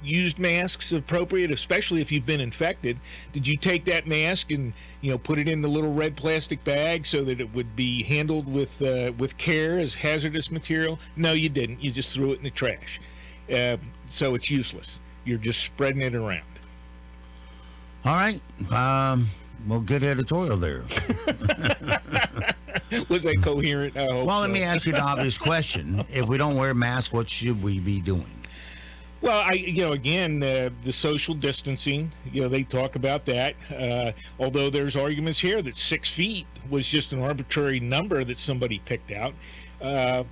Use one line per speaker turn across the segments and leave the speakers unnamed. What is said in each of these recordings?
used masks appropriate, especially if you've been infected? Did you take that mask and put it in the little red plastic bag so that it would be handled with care as hazardous material? No, you didn't. You just threw it in the trash. So it's useless. You're just spreading it around.
All right. Well, good editorial there.
Was that coherent? I hope
well,
so.
let me ask you the obvious question. If we don't wear masks, what should we be doing?
Well, again, the social distancing, they talk about that. Although there's arguments here that 6 feet was just an arbitrary number that somebody picked out. And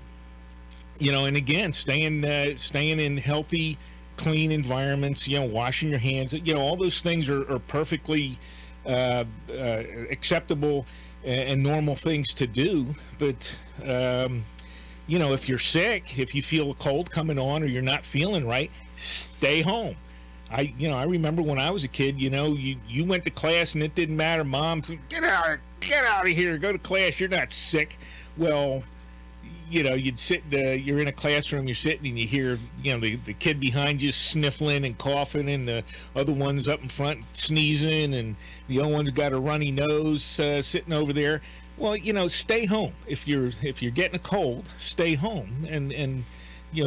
again, staying in healthy, clean environments, washing your hands, all those things are perfectly acceptable and normal things to do. But, if you're sick, if you feel a cold coming on or you're not feeling right, stay home. I remember when I was a kid, you went to class and it didn't matter. Mom said, get out of here, go to class, you're not sick. Well, you'd sit, you're in a classroom, you're sitting and you hear, the kid behind you sniffling and coughing and the other one's up in front sneezing and the other one's got a runny nose sitting over there. Well, stay home. If you're getting a cold, stay home and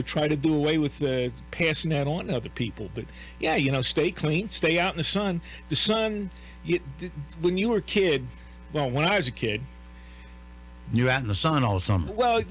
try to do away with passing that on to other people. But yeah, stay clean, stay out in the sun. The sun, when you were a kid, well, when I was a kid,
you're out in the sun all summer.
Well,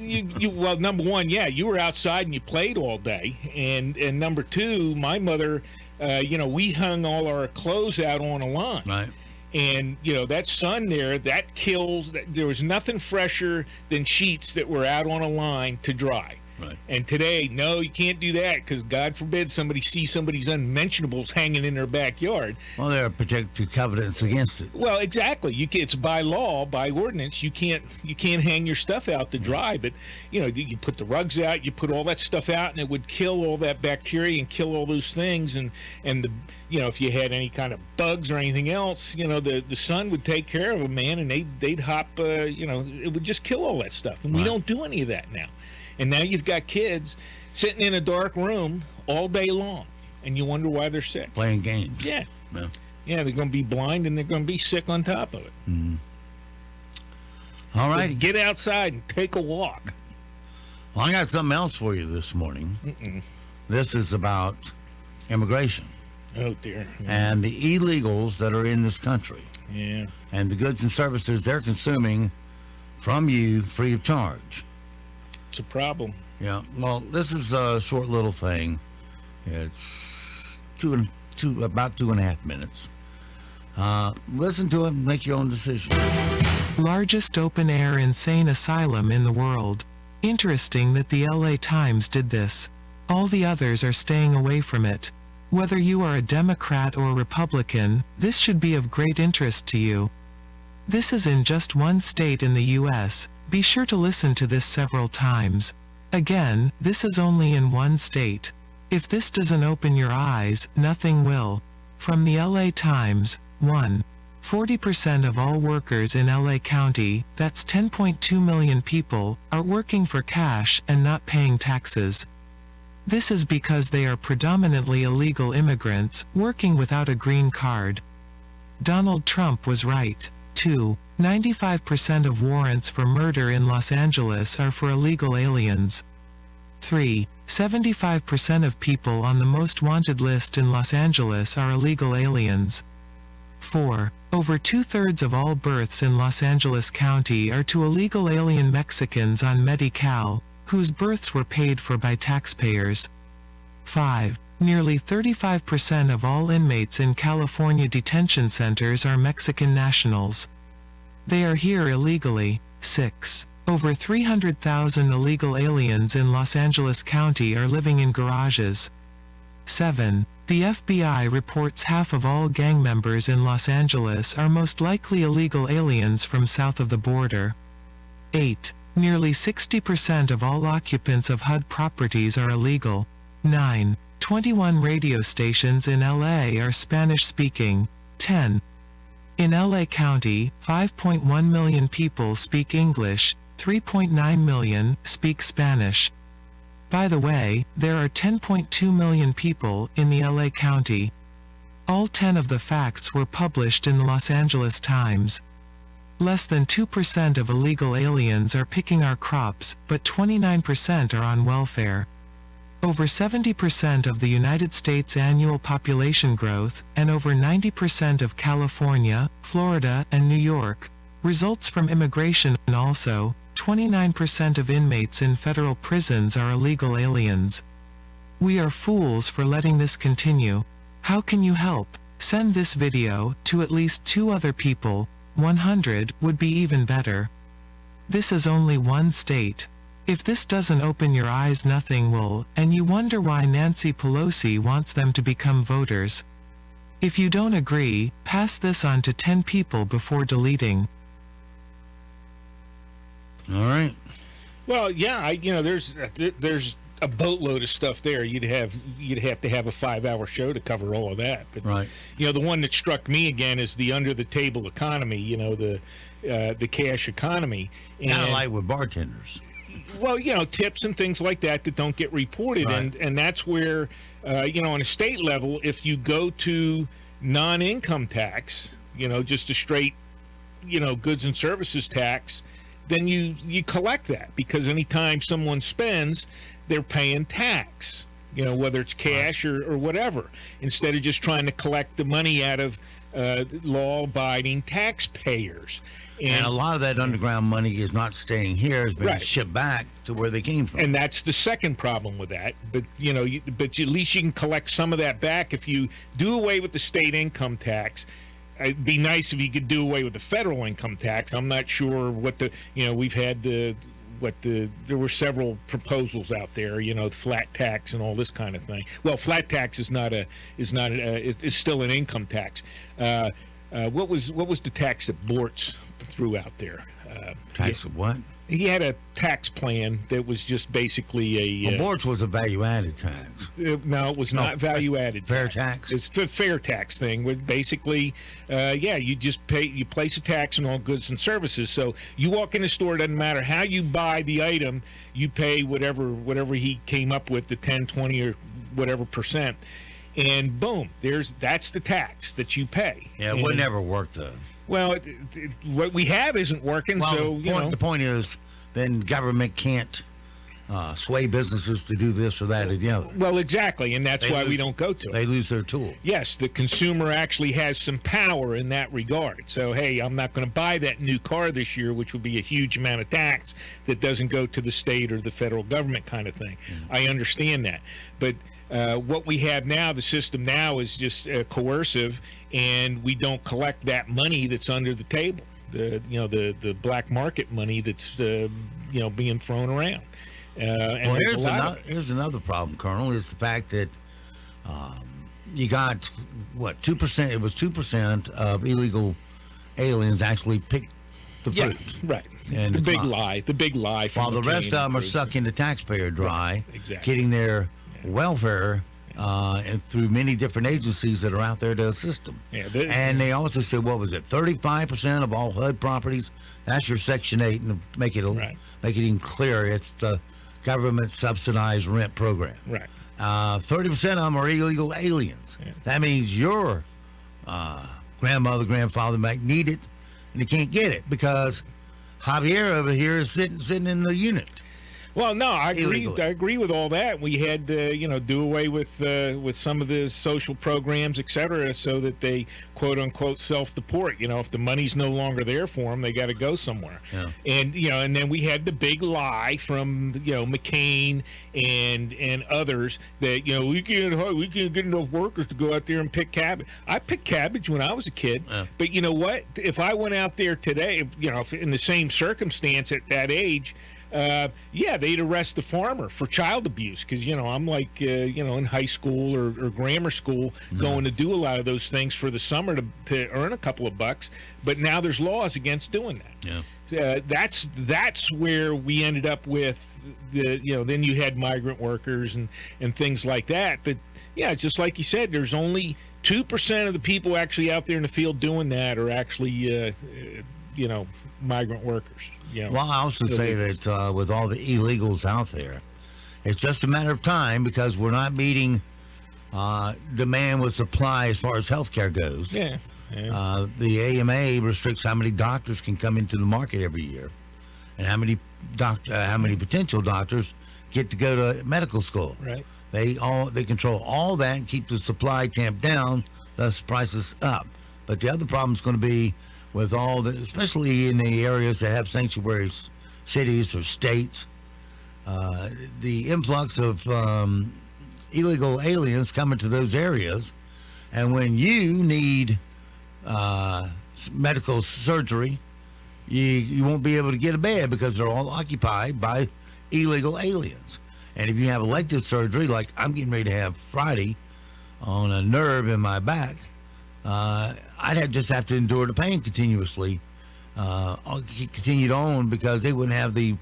well, number one, yeah, you were outside and you played all day, and number two, my mother, we hung all our clothes out on a line,
right?
And that sun there, that kills. There was nothing fresher than sheets that were out on a line to dry.
Right.
And today, no, you can't do that because God forbid somebody sees somebody's unmentionables hanging in their backyard.
Well, there are protective covenants against it.
Well, exactly. It's by law, by ordinance. You can't hang your stuff out to dry. But you put the rugs out, you put all that stuff out, and it would kill all that bacteria and kill all those things. And the if you had any kind of bugs or anything else, the sun would take care of them, man, and they'd hop. It would just kill all that stuff. And we don't do any of that now. And now you've got kids sitting in a dark room all day long, and you wonder why they're sick.
Playing games.
Yeah, they're going to be blind, and they're going to be sick on top of it.
Mm-hmm. All right.
So get outside and take a walk.
Well, I got something else for you this morning. This is about immigration.
Oh, dear.
And the illegals that are in this country.
Yeah.
And the goods and services they're consuming from you free of charge.
It's a problem.
Yeah. Well, this is a short little thing. It's about 2.5 minutes. Listen to it and make your own decision.
Largest open-air insane asylum in the world. Interesting that the LA Times did this. All the others are staying away from it. Whether you are a Democrat or Republican, this should be of great interest to you. This is in just one state in the U.S. Be sure to listen to this several times. Again, this is only in one state. If this doesn't open your eyes, nothing will. From the LA Times, 1. 40% of all workers in LA County, that's 10.2 million people, are working for cash and not paying taxes. This is because they are predominantly illegal immigrants, working without a green card. Donald Trump was right. 2. 95% of warrants for murder in Los Angeles are for illegal aliens. 3. 75% of people on the most wanted list in Los Angeles are illegal aliens. 4. Over 2/3 of all births in Los Angeles County are to illegal alien Mexicans on Medi-Cal, whose births were paid for by taxpayers. 5. Nearly 35% of all inmates in California detention centers are Mexican nationals. They are here illegally. 6. Over 300,000 illegal aliens in Los Angeles County are living in garages. 7. The FBI reports half of all gang members in Los Angeles are most likely illegal aliens from south of the border. 8. Nearly 60% of all occupants of HUD properties are illegal. 9. 21 radio stations in LA are Spanish-speaking. 10. In LA County, 5.1 million people speak English, 3.9 million speak Spanish. By the way, there are 10.2 million people in the LA County. All 10 of the facts were published in the Los Angeles Times. Less than 2% of illegal aliens are picking our crops, but 29% are on welfare. Over 70% of the United States annual population growth, and over 90% of California, Florida, and New York, results from immigration, and also, 29% of inmates in federal prisons are illegal aliens. We are fools for letting this continue. How can you help? Send this video to at least 2 other people. 100 would be even better. This is only one state. If this doesn't open your eyes, nothing will, and you wonder why Nancy Pelosi wants them to become voters. If you don't agree, pass this on to 10 people before deleting.
All right.
Well, yeah, there's a boatload of stuff there. You'd have to have a 5-hour show to cover all of that. But
Right.
the one that struck me again is the under the table economy. The cash economy.
Kind of
And-
like with bartenders.
Well, tips and things like that don't get reported,
Right.
and that's where, on a state level, if you go to non-income tax, just a straight, goods and services tax, then you collect that, because anytime someone spends, they're paying tax, whether it's cash or whatever, instead of just trying to collect the money out of law-abiding taxpayers.
And a lot of that underground money is not staying here; it's been
Right.
shipped back to where they came from.
And that's the second problem with that. But at least you can collect some of that back if you do away with the state income tax. It'd be nice if you could do away with the federal income tax. I'm not sure what we've had there were several proposals out there. Flat tax and all this kind of thing. Well, flat tax is is still an income tax. What was the tax that Bortz threw out there?
Tax of what?
He had a tax plan that was just basically
Well, Bortz was a value-added tax.
no, it was not value-added
Fair tax.
It's the fair tax thing. Where basically, you just you place a tax on all goods and services. So you walk in the store, it doesn't matter how you buy the item, you pay whatever he came up with, the 10, 20, or whatever percent. And boom, that's the tax that you pay.
Yeah, it would never work though.
Well, what we have isn't working,
Well,
so
the point is, then government can't sway businesses to do this or that or the other.
Well, exactly, and that's why we don't go to it.
They lose their tool.
Yes, the consumer actually has some power in that regard. So, hey, I'm not going to buy that new car this year, which would be a huge amount of tax that doesn't go to the state or the federal government kind of thing. I understand that. But what we have now, the system now is just coercive, and we don't collect that money that's under the table. The black market money that's being thrown around. And
Well,
there's
here's another problem, Colonel, is the fact that you got, 2%? It was 2% of illegal aliens actually picked the fruit.
Right.
And
the
the
big
crops.
lie. The big lie. From
While the rest of
McCain
them are
and
sucking the taxpayer dry,
Right, exactly.
getting their welfare and through many different agencies that are out there to assist them.
Yeah,
and they also said, what was it, 35% of all HUD properties? That's your Section 8, and to make it
Right.
make it even clearer, it's the government subsidized rent program.
Right.
30% of them are illegal aliens.
Yeah.
That means your grandmother, grandfather might need it, and they can't get it because Javier over here is sitting in the unit.
Well, no, I agree.
Illegally.
I agree with all that. We had to, do away with some of the social programs, et cetera, so that they quote unquote self-deport. If the money's no longer there for them, they got to go somewhere.
Yeah.
And and then we had the big lie from McCain and others that we can't get enough workers to go out there and pick cabbage. I picked cabbage when I was a kid,
Yeah.
but you know what? If I went out there today, if in the same circumstance at that age. They'd arrest the farmer for child abuse because, I'm like, in high school or grammar school going to do a lot of those things for the summer to earn a couple of bucks. But now there's laws against doing that.
Yeah.
That's where we ended up with then you had migrant workers and things like that. But, yeah, just like you said, there's only 2% of the people actually out there in the field doing that are actually, migrant workers.
Well, I also say that with all the illegals out there, It's just a matter of time because we're not meeting demand with supply as far as healthcare goes.
Yeah.
The AMA restricts how many doctors can come into the market every year, and how many potential doctors get to go to medical school.
Right.
They control all that and keep the supply tamped down, thus prices up. But the other problem is going to be with especially in the areas that have sanctuary cities or states, the influx of illegal aliens coming to those areas, and when you need medical surgery, you won't be able to get a bed because they're all occupied by illegal aliens. And if you have elective surgery, like I'm getting ready to have Friday on a nerve in my back, I'd just have to endure the pain continuously, continued on, because they wouldn't have the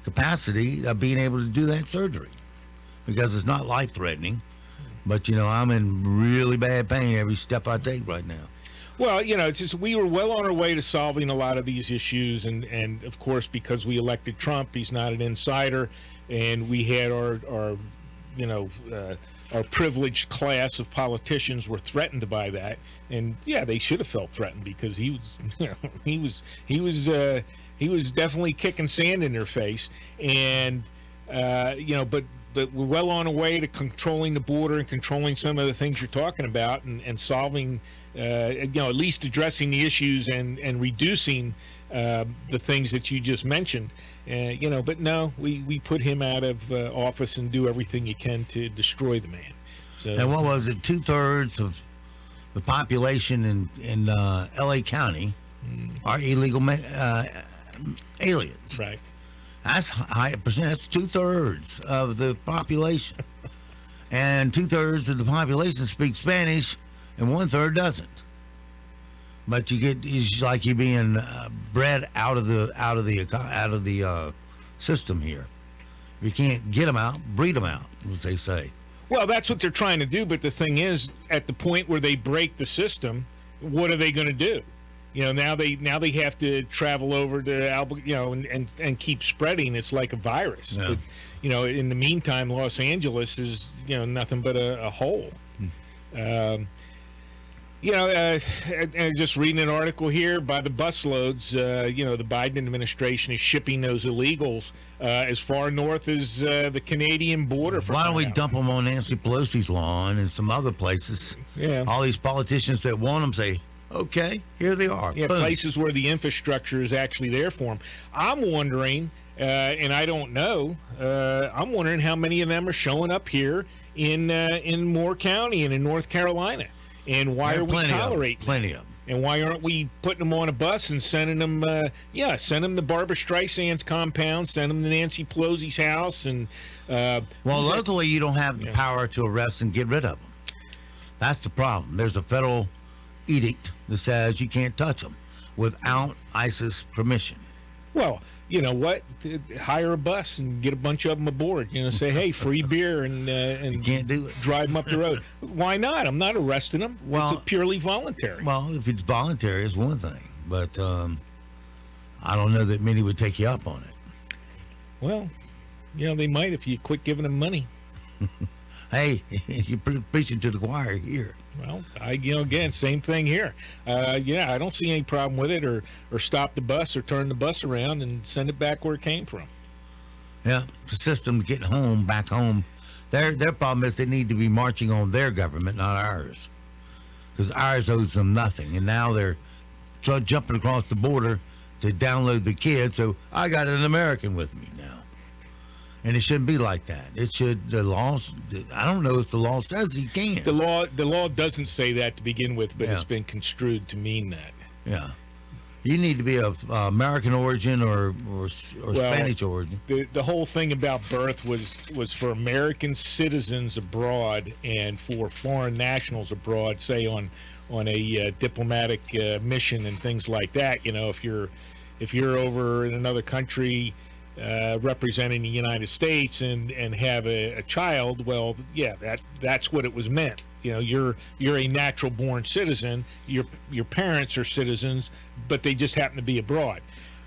capacity of being able to do that surgery because it's not life-threatening. But, I'm in really bad pain every step I take right now.
Well, it's just we were well on our way to solving a lot of these issues, and of course, because we elected Trump, he's not an insider, and we had our privileged class of politicians were threatened by that, and yeah, they should have felt threatened because he was definitely kicking sand in their face, and but we're well on our way to controlling the border and controlling some of the things you're talking about, and solving. At least addressing the issues and reducing the things that you just mentioned. But no, we put him out of office and do everything you can to destroy the man. So,
and what was it? 2/3 of the population in L.A. County are illegal aliens.
Right.
That's high percent. That's 2/3 of the population, and 2/3 of the population speak Spanish, and 1/3 doesn't. But it's like you're being bred out of the system here. If you can't get them out, breed them out, as they say.
Well, that's what they're trying to do. But the thing is, at the point where they break the system, what are they going to do? Now they have to travel over to and keep spreading. It's like a virus.
Yeah.
But, in the meantime, Los Angeles is nothing but a hole. Just reading an article here by the busloads. The Biden administration is shipping those illegals as far north as the Canadian border.
Why don't we dump them on Nancy Pelosi's lawn and some other places?
Yeah.
All these politicians that want them say, okay, here they are.
Yeah,
Boom.
places where the infrastructure is actually there for them. I'm wondering, and I don't know, I'm wondering how many of them are showing up here in Moore County and in North Carolina. And why are we tolerating
plenty of them?
And why aren't we putting them on a bus and sending them, send them to Barbara Streisand's compound, send them to Nancy Pelosi's house? And
locally, you don't have the power to arrest and get rid of them. That's the problem. There's a federal edict that says you can't touch them without ISIS permission.
Well, you know what? Hire a bus and get a bunch of them aboard. Say, hey, free beer, and
You can't do it.
drive them up the road. Why not? I'm not arresting them.
Well,
it's purely voluntary.
Well, if it's voluntary, it's one thing, but I don't know that many would take you up on it.
Well, they might if you quit giving them money.
Hey, you're preaching to the choir here.
Well, again, same thing here. I don't see any problem with it, or stop the bus or turn the bus around and send it back where it came from.
Yeah, the system getting back home. Their problem is they need to be marching on their government, not ours, because ours owes them nothing, and now they're jumping across the border to download the kids. So I got an American with me now. And it shouldn't be like that. It should, the laws, I don't know if the law says you can.
The law doesn't say that to begin with, but
Yeah.
it's been construed to mean that.
Yeah. You need to be of American origin or Spanish origin.
The whole thing about birth was for American citizens abroad and for foreign nationals abroad, say on a diplomatic mission and things like that. If you're over in another country representing the United States and have a child, well, yeah, that's what it was meant. You're a natural born citizen. Your parents are citizens, but they just happen to be abroad.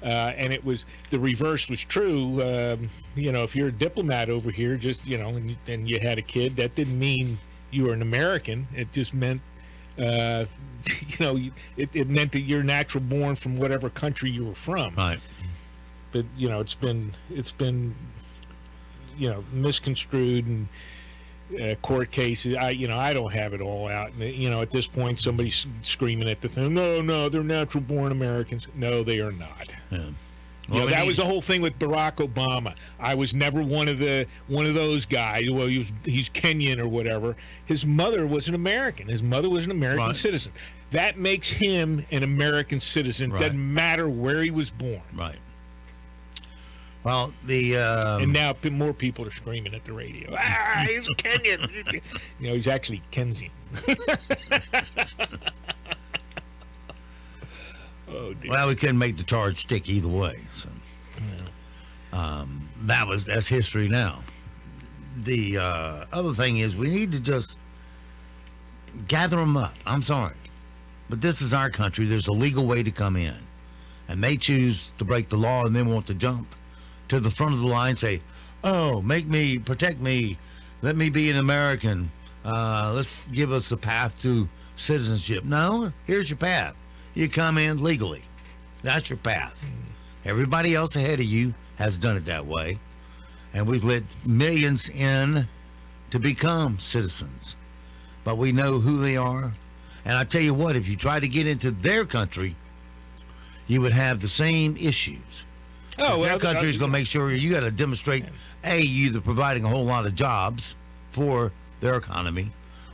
And it was the reverse was true. If you're a diplomat over here, just and you had a kid, that didn't mean you were an American. It just meant, it meant that you're natural born from whatever country you were from.
Right.
But it's been misconstrued and court cases. I don't have it all out. And, at this point, somebody's screaming at the thing. No, they're natural born Americans. No, they are not.
Yeah.
That was the whole thing with Barack Obama. I was never one of those guys. Well, he's Kenyan or whatever. His mother was an American. His mother was an American
Right.
citizen. That makes him an American citizen.
Right.
Doesn't matter where he was born.
Right. Well,
And now more people are screaming at the radio. He's Kenyan. He's actually Kenyan. Oh, dear.
well, we couldn't make the charge stick either way. So that's history now. The other thing is we need to just gather them up. I'm sorry, but this is our country. There's a legal way to come in, and they choose to break the law and then want to jump to the front of the line and say, oh, protect me, let me be an American, let's give us a path to citizenship. No, here's your path. You come in legally. That's your path. Everybody else ahead of you has done it that way, and we've let millions in to become citizens, but we know who they are. And I tell you what, if you try to get into their country, you would have the same issues. Their country is going to make sure you got to demonstrate, A, you either providing a whole lot of jobs for their economy,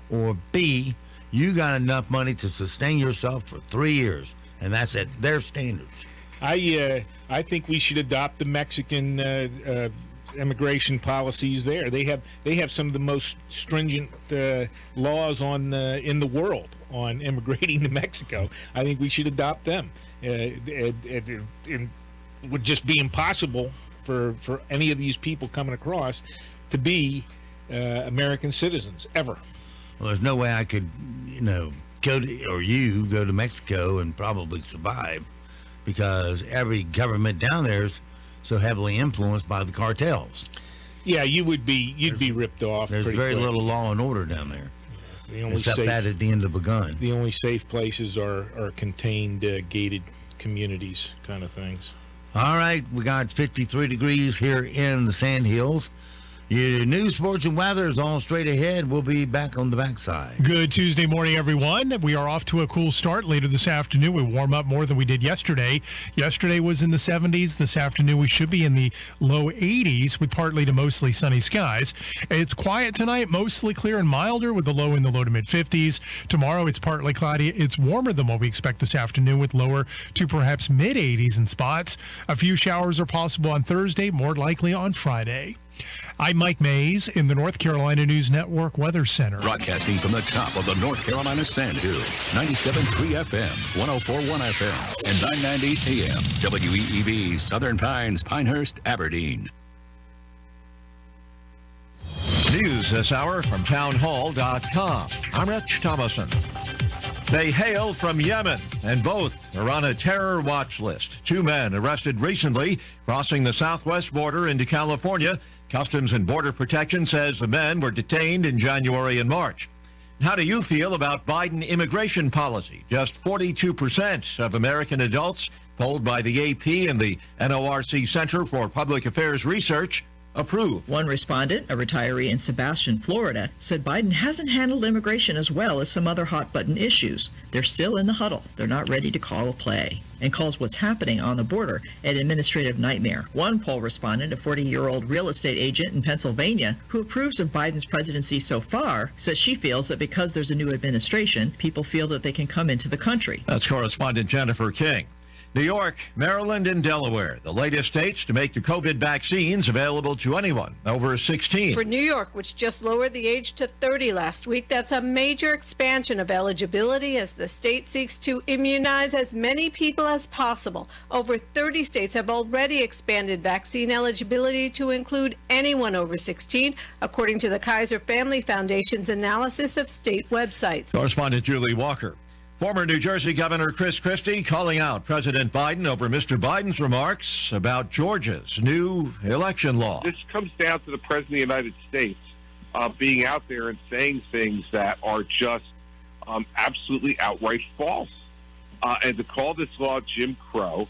or B, you got enough money to sustain yourself for 3 years, and that's at their standards.
I think we should adopt the Mexican immigration policies there. They have some of the most stringent laws in the world on immigrating to Mexico. I think we should adopt them. It would just be impossible for any of these people coming across to be American citizens ever.
Well, there's no way I could, go to Mexico and probably survive, because every government down there is so heavily influenced by the cartels.
Yeah, you'd be ripped off.
There's
pretty
very
quick.
little law and order down there,
The only
except
safe,
that at the end of a gun.
the only safe places are contained, gated communities, kind of things.
All right, we got 53 degrees here in the Sandhills. Your news, sports, and weather is all straight ahead. We'll be back on the backside.
Good Tuesday morning, everyone. We are off to a cool start later this afternoon. We warm up more than we did yesterday. Yesterday was in the 70s. This afternoon, we should be in the low 80s with partly to mostly sunny skies. It's quiet tonight, mostly clear and milder with the low in the low to mid 50s. Tomorrow, it's partly cloudy. It's warmer than what we expect this afternoon with lower to perhaps mid 80s in spots. A few showers are possible on Thursday, more likely on Friday. I'm Mike Mays in the North Carolina News Network Weather Center.
Broadcasting from the top of the North Carolina Sandhills, 97.3 FM, 104.1 FM, and 990 AM, WEEB, Southern Pines, Pinehurst, Aberdeen.
News this hour from townhall.com. I'm Rich Thomason. They hail from Yemen, and both are on a terror watch list. 2 men arrested recently crossing the southwest border into California. Customs and Border Protection says the men were detained in January and March. How do you feel about Biden immigration policy? Just 42% of American adults, polled by the AP and the NORC Center for Public Affairs Research, approve.
One respondent, a retiree in Sebastian, Florida, said Biden hasn't handled immigration as well as some other hot-button issues. They're still in the huddle. They're not ready to call a play, and calls what's happening on the border an administrative nightmare. One poll respondent, a 40-year-old real estate agent in Pennsylvania, who approves of Biden's presidency so far, says she feels that because there's a new administration, people feel that they can come into the country.
That's correspondent Jennifer King. New York, Maryland, and Delaware, the latest states to make the COVID vaccines available to anyone over 16.
For New York, which just lowered the age to 30 last week, that's a major expansion of eligibility as the state seeks to immunize as many people as possible. Over 30 states have already expanded vaccine eligibility to include anyone over 16, according to the Kaiser Family Foundation's analysis of state websites.
Correspondent Julie Walker. Former New Jersey Governor Chris Christie calling out President Biden over Mr. Biden's remarks about Georgia's new election law.
This comes down to the President of the United States being out there and saying things that are just absolutely outright false. And to call this law Jim Crow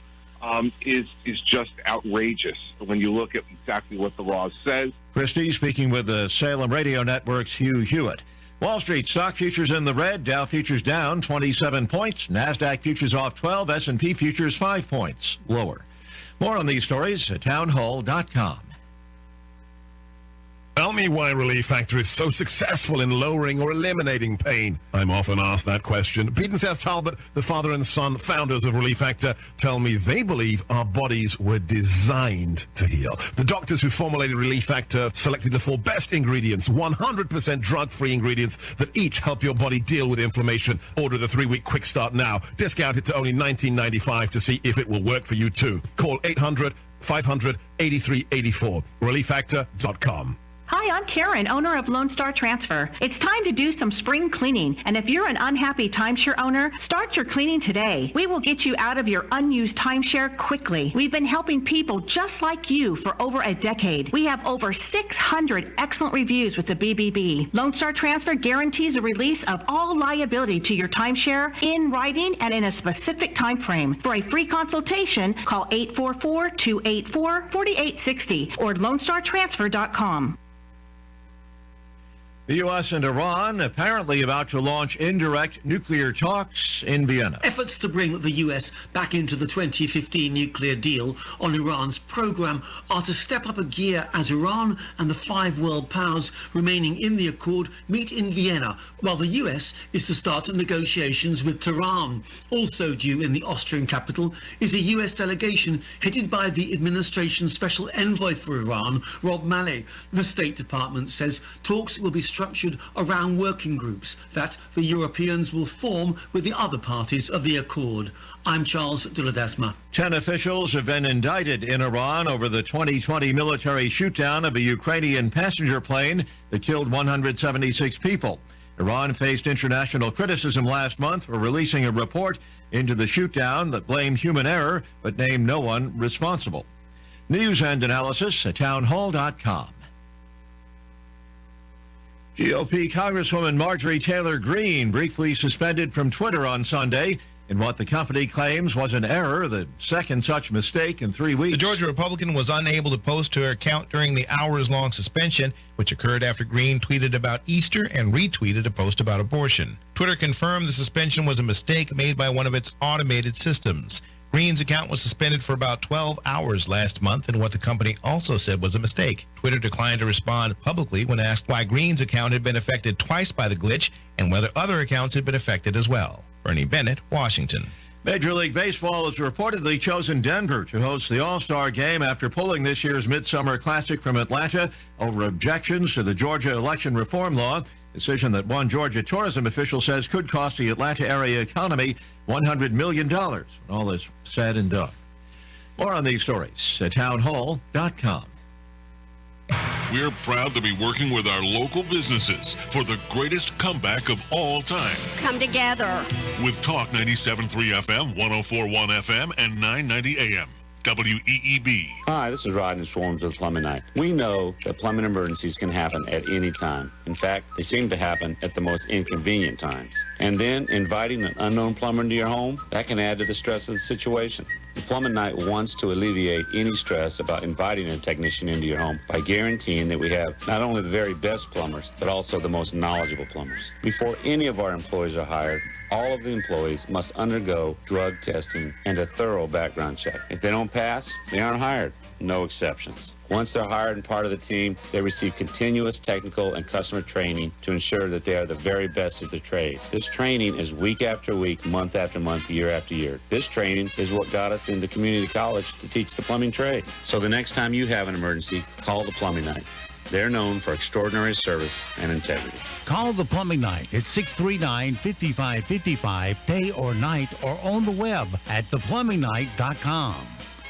is just outrageous when you look at exactly what the law says.
Christie speaking with the Salem Radio Network's Hugh Hewitt. Wall Street stock futures in the red. Dow futures down 27 points. NASDAQ futures off 12. S&P futures 5 points lower. More on these stories at townhall.com.
Tell me why Relief Factor is so successful in lowering or eliminating pain. I'm often asked that question. Pete and Seth Talbot, the father and son founders of Relief Factor, tell me they believe our bodies were designed to heal. The doctors who formulated Relief Factor selected the 4 best ingredients, 100% drug-free ingredients that each help your body deal with inflammation. Order the 3-week quick start now. Discount it to only $19.95 to see if it will work for you too. Call 800-500-8384. ReliefFactor.com.
Hi, I'm Karen, owner of Lone Star Transfer. It's time to do some spring cleaning, and if you're an unhappy timeshare owner, start your cleaning today. We will get you out of your unused timeshare quickly. We've been helping people just like you for over a decade. We have over 600 excellent reviews with the BBB. Lone Star Transfer guarantees a release of all liability to your timeshare in writing and in a specific time frame. For a free consultation, call 844-284-4860 or LoneStarTransfer.com.
The U.S. and Iran apparently about to launch indirect nuclear talks in Vienna.
Efforts to bring the U.S. back into the 2015 nuclear deal on Iran's program are to step up a gear as Iran and the 5 world powers remaining in the accord meet in Vienna, while the U.S. is to start negotiations with Tehran. Also due in the Austrian capital is a U.S. delegation headed by the administration's special envoy for Iran, Rob Malley. The State Department says talks will be structured around working groups that the Europeans will form with the other parties of the accord. I'm Charles de la Desma.
10 officials have been indicted in Iran over the 2020 military shootdown of a Ukrainian passenger plane that killed 176 people. Iran faced international criticism last month for releasing a report into the shootdown that blamed human error but named no one responsible. News and analysis at townhall.com. GOP Congresswoman Marjorie Taylor Greene briefly suspended from Twitter on Sunday in what the company claims was an error, the second such mistake in 3 weeks.
The Georgia Republican was unable to post to her account during the hours-long suspension, which occurred after Greene tweeted about Easter and retweeted a post about abortion. Twitter confirmed the suspension was a mistake made by one of its automated systems. Greene's account was suspended for about 12 hours last month in what the company also said was a mistake. Twitter declined to respond publicly when asked why Greene's account had been affected twice by the glitch and whether other accounts had been affected as well. Bernie Bennett, Washington.
Major League Baseball has reportedly chosen Denver to host the All-Star Game after pulling this year's Midsummer Classic from Atlanta over objections to the Georgia election reform law. Decision that one Georgia tourism official says could cost the Atlanta area economy $100 million when all is said and done. More on these stories at townhall.com.
We're proud to be working with our local businesses for the greatest comeback of all time.
Come together.
With Talk 97.3 FM, 104.1 FM, and 990 AM. WEEB.
Hi, this is Rodney Swarms with Plumbing Night. We know that plumbing emergencies can happen at any time. In fact, they seem to happen at the most inconvenient times. And then inviting an unknown plumber into your home, that can add to the stress of the situation. The Plumbing Night wants to alleviate any stress about inviting a technician into your home by guaranteeing that we have not only the very best plumbers, but also the most knowledgeable plumbers. Before any of our employees are hired, all of the employees must undergo drug testing and a thorough background check. If they don't pass, they aren't hired. No exceptions. Once they're hired and part of the team, they receive continuous technical and customer training to ensure that they are the very best at the trade. This training is week after week, month after month, year after year. This training is what got us into community college to teach the plumbing trade. So the next time you have an emergency, call the Plumbing Night. They're known for extraordinary service and integrity.
Call the Plumbing Night at 639-5555, day or night, or on the web at theplumbingnight.com.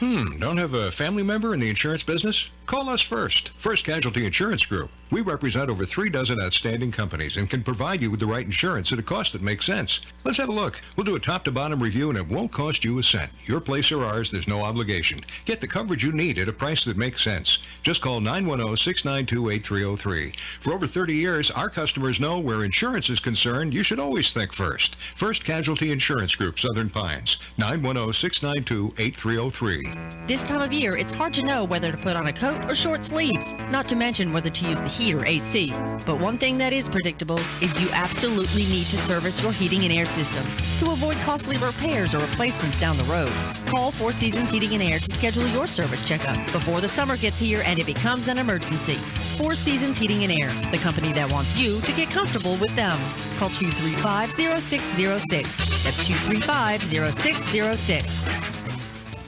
Don't have a family member in the insurance business?
Call us first. First Casualty Insurance Group. We represent over 3 dozen outstanding companies and can provide you with the right insurance at a cost that makes sense. Let's have a look. We'll do a top-to-bottom review and it won't cost you a cent. Your place or ours, there's no obligation. Get the coverage you need at a price that makes sense. Just call 910-692-8303. For over 30 years, our customers know where insurance is concerned, you should always think first. First Casualty Insurance Group, Southern Pines. 910-692-8303.
This time of year, it's hard to know whether to put on a coat or short sleeves, not to mention whether to use the heat or AC. But one thing that is predictable is you absolutely need to service your heating and air system to avoid costly repairs or replacements down the road. Call Four Seasons Heating and Air to schedule your service checkup before the summer gets here and it becomes an emergency. Four Seasons Heating and Air, the company that wants you to get comfortable with them. Call 235-0606. That's 235-0606.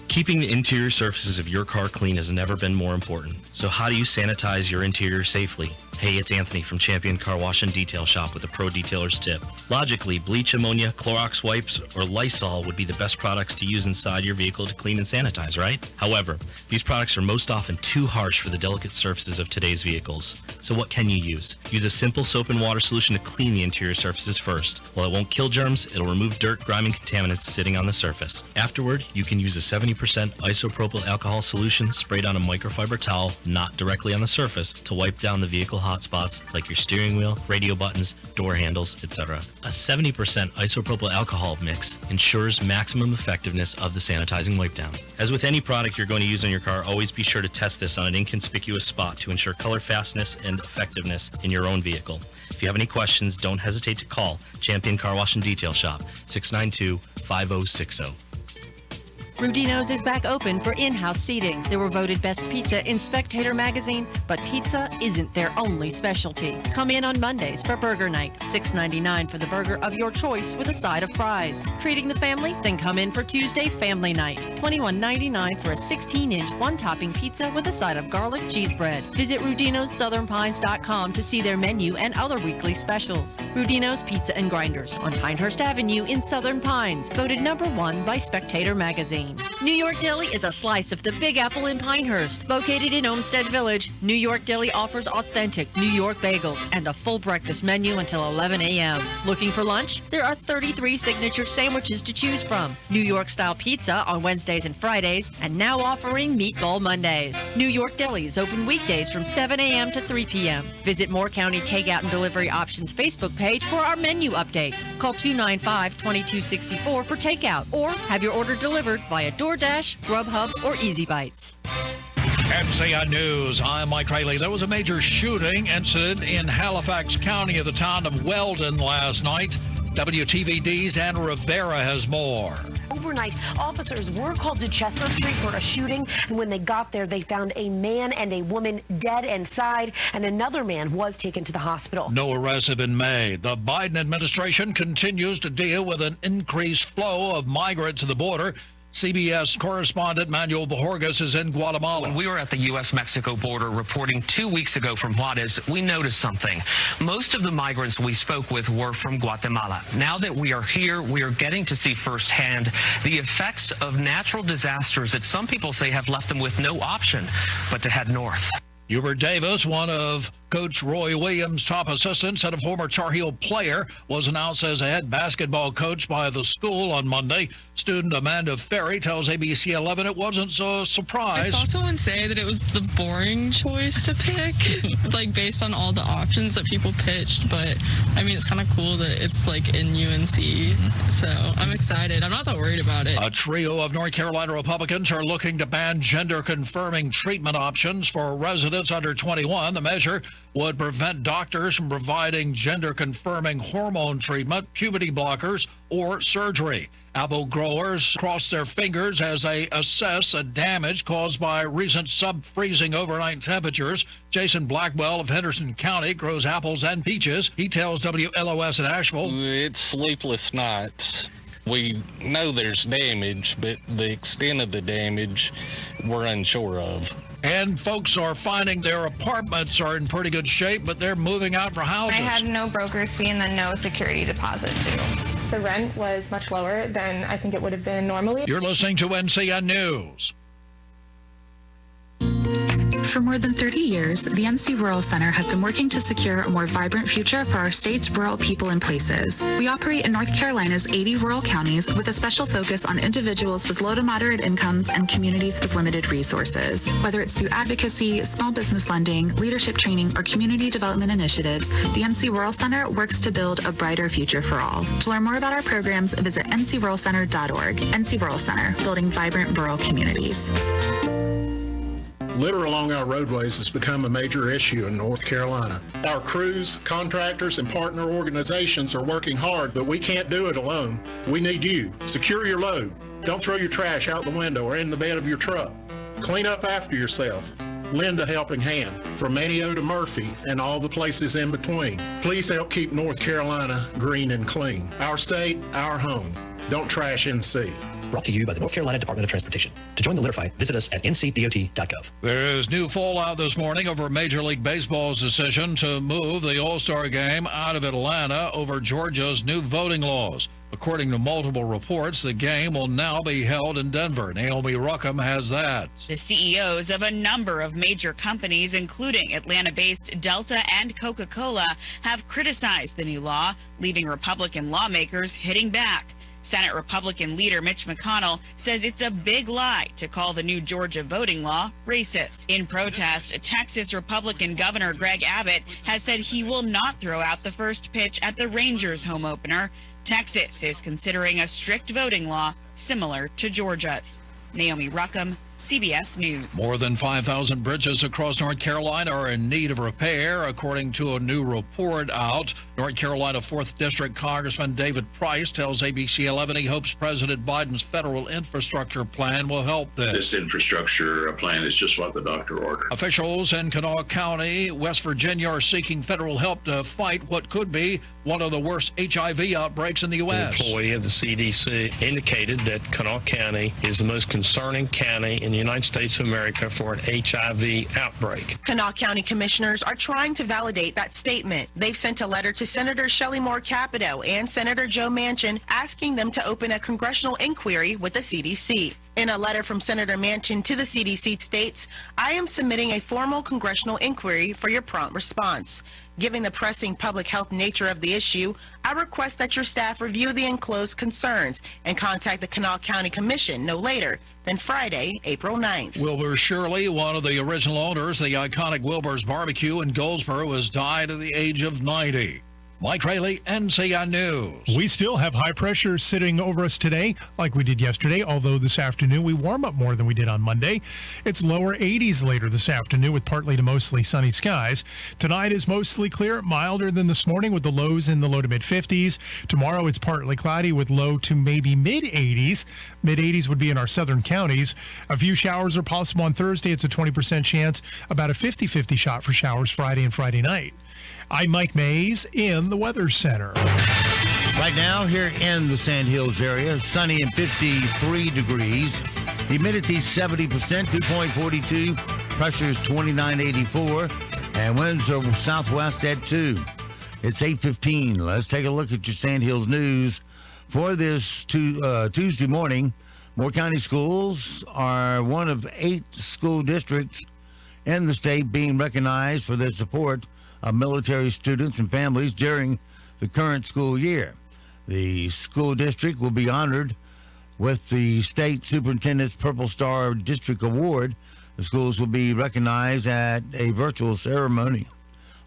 Keeping the interior surfaces of your car clean has never been more important. So how do you sanitize your interior safely? Hey, it's Anthony from Champion Car Wash and Detail Shop with a pro detailer's tip. Logically, bleach, ammonia, Clorox wipes, or Lysol would be the best products to use inside your vehicle to clean and sanitize, right? However, these products are most often too harsh for the delicate surfaces of today's vehicles. So what can you use? Use a simple soap and water solution to clean the interior surfaces first. While it won't kill germs, it'll remove dirt, grime, and contaminants sitting on the surface. Afterward, you can use a 70% isopropyl alcohol solution sprayed on a microfiber towel, not directly on the surface, to wipe down the vehicle hot spots like your steering wheel, radio buttons, door handles, etc. A 70% isopropyl alcohol mix ensures maximum effectiveness of the sanitizing wipe down. As with any product you're going to use on your car, always be sure to test this on an inconspicuous spot to ensure color fastness and effectiveness in your own vehicle. If you have any questions, don't hesitate to call Champion Car Wash and Detail Shop, 692-5060.
Rudino's is back open for in-house seating. They were voted best pizza in Spectator magazine, but pizza isn't their only specialty. Come in on Mondays for burger night, $6.99 for the burger of your choice with a side of fries. Treating the family? Then come in for Tuesday family night, $21.99 for a 16-inch one-topping pizza with a side of garlic cheese bread. Visit Rudino'sSouthernPines.com to see their menu and other weekly specials. Rudino's Pizza and Grinders on Pinehurst Avenue in Southern Pines, voted #1 by Spectator magazine. New York Deli is a slice of the Big Apple in Pinehurst. Located in Olmsted Village, New York Deli offers authentic New York bagels and a full breakfast menu until 11 a.m. Looking for lunch? There are 33 signature sandwiches to choose from. New York-style pizza on Wednesdays and Fridays, and now offering Meatball Mondays. New York Deli is open weekdays from 7 a.m. to 3 p.m. Visit Moore County Takeout and Delivery Options Facebook page for our menu updates. Call 295-2264 for takeout, or have your order delivered via DoorDash, Grubhub, or Easy Bites.
MCN News, I'm Mike Rayleigh. There was a major shooting incident in Halifax County of the town of Weldon last night. WTVD's Anna Rivera has more.
Overnight, officers were called to Chestnut Street for a shooting, and when they got there, they found a man and a woman dead inside, and another man was taken to the hospital.
No arrests have been made. The Biden administration continues to deal with an increased flow of migrants to the border. CBS correspondent Manuel Bojorges is in Guatemala.
When we were at the U.S.-Mexico border reporting 2 weeks ago from Juarez, we noticed something. Most of the migrants we spoke with were from Guatemala. Now that we are here, we are getting to see firsthand the effects of natural disasters that some people say have left them with no option but to head north.
Hubert Davis, one of Coach Roy Williams' top assistants and a former Tar Heel player, was announced as a head basketball coach by the school on Monday. Student Amanda Ferry tells ABC 11 it wasn't a surprise.
I saw someone say that it was the boring choice to pick, like based on all the options that people pitched. But I mean, it's kind of cool that it's like in UNC. So I'm excited. I'm not that worried about it.
A trio of North Carolina Republicans are looking to ban gender-confirming treatment options for residents under 21. The measure would prevent doctors from providing gender-confirming hormone treatment, puberty blockers, or surgery. Apple growers cross their fingers as they assess the damage caused by recent sub-freezing overnight temperatures. Jason Blackwell of Henderson County grows apples and peaches. He tells WLOS in Asheville,
"It's sleepless nights. We know there's damage, but the extent of the damage we're unsure of."
And folks are finding their apartments are in pretty good shape, but they're moving out for houses.
I had no broker's fee and then no security deposit too. The rent was much lower than I think it would have been normally.
You're listening to NCN News.
For more than 30 years, the NC Rural Center has been working to secure a more vibrant future for our state's rural people and places. We operate in North Carolina's 80 rural counties with a special focus on individuals with low to moderate incomes and communities with limited resources. Whether it's through advocacy, small business lending, leadership training, or community development initiatives, the NC Rural Center works to build a brighter future for all. To learn more about our programs, visit ncruralcenter.org. NC Rural Center, building vibrant rural communities.
Litter along our roadways has become a major issue in North Carolina. Our crews, contractors, and partner organizations are working hard, but we can't do it alone. We need you. Secure your load. Don't throw your trash out the window or in the bed of your truck. Clean up after yourself. Lend a helping hand. From Manio to Murphy and all the places in between. Please help keep North Carolina green and clean. Our state, our home. Don't trash NC.
Brought to you by the North Carolina Department of Transportation. To join the litter fight, visit us at ncdot.gov.
There is new fallout this morning over Major League Baseball's decision to move the All-Star Game out of Atlanta over Georgia's new voting laws. According to multiple reports, the game will now be held in Denver. Naomi Ruckham has that.
The CEOs of a number of major companies, including Atlanta-based Delta and Coca-Cola, have criticized the new law, leaving Republican lawmakers hitting back. Senate Republican leader Mitch McConnell says it's a big lie to call the new Georgia voting law racist. In protest, Texas Republican Governor Greg Abbott has said he will not throw out the first pitch at the Rangers home opener. Texas is considering a strict voting law similar to Georgia's. Naomi Ruckham, CBS News.
More than 5,000 bridges across North Carolina are in need of repair, according to a new report out. North Carolina 4th District Congressman David Price tells ABC 11 he hopes President Biden's federal infrastructure plan will help this.
This infrastructure plan is just what the doctor ordered.
Officials in Kanawha County, West Virginia, are seeking federal help to fight what could be one of the worst HIV outbreaks in the U.S.
An employee of the CDC indicated that Kanawha County is the most concerning county in the United States of America for an HIV outbreak.
Kanawha County commissioners are trying to validate that statement. They've sent a letter to Senator Shelley Moore Capito and Senator Joe Manchin asking them to open a congressional inquiry with the CDC. In a letter from Senator Manchin to the CDC states, I am submitting a formal congressional inquiry for your prompt response. Given the pressing public health nature of the issue, I request that your staff review the enclosed concerns and contact the Kanawha County Commission no later than Friday, April 9th.
Wilbur Shirley, one of the original owners of the iconic Wilbur's Barbecue in Goldsboro, has died at the age of 90. Mike Rayleigh, NCI News.
We still have high pressure sitting over us today, like we did yesterday, although this afternoon we warm up more than we did on Monday. It's lower 80s later this afternoon with partly to mostly sunny skies. Tonight is mostly clear, milder than this morning with the lows in the low to mid 50s. Tomorrow it's partly cloudy with low to maybe mid 80s. Mid 80s would be in our southern counties. A few showers are possible on Thursday. It's a 20% chance, about a 50-50 shot for showers Friday and Friday night. I'm Mike Mays in the Weather Center.
Right now, here in the Sand Hills area, sunny and 53 degrees. Humidity 70%, 2.42. Pressure is 29.84. And winds are southwest at 2. It's 8:15. Let's take a look at your Sand Hills news for this Tuesday morning. Moore County Schools are one of 8 school districts in the state being recognized for their support of military students and families during the current school year. The school district will be honored with the State Superintendent's Purple Star District Award. The schools will be recognized at a virtual ceremony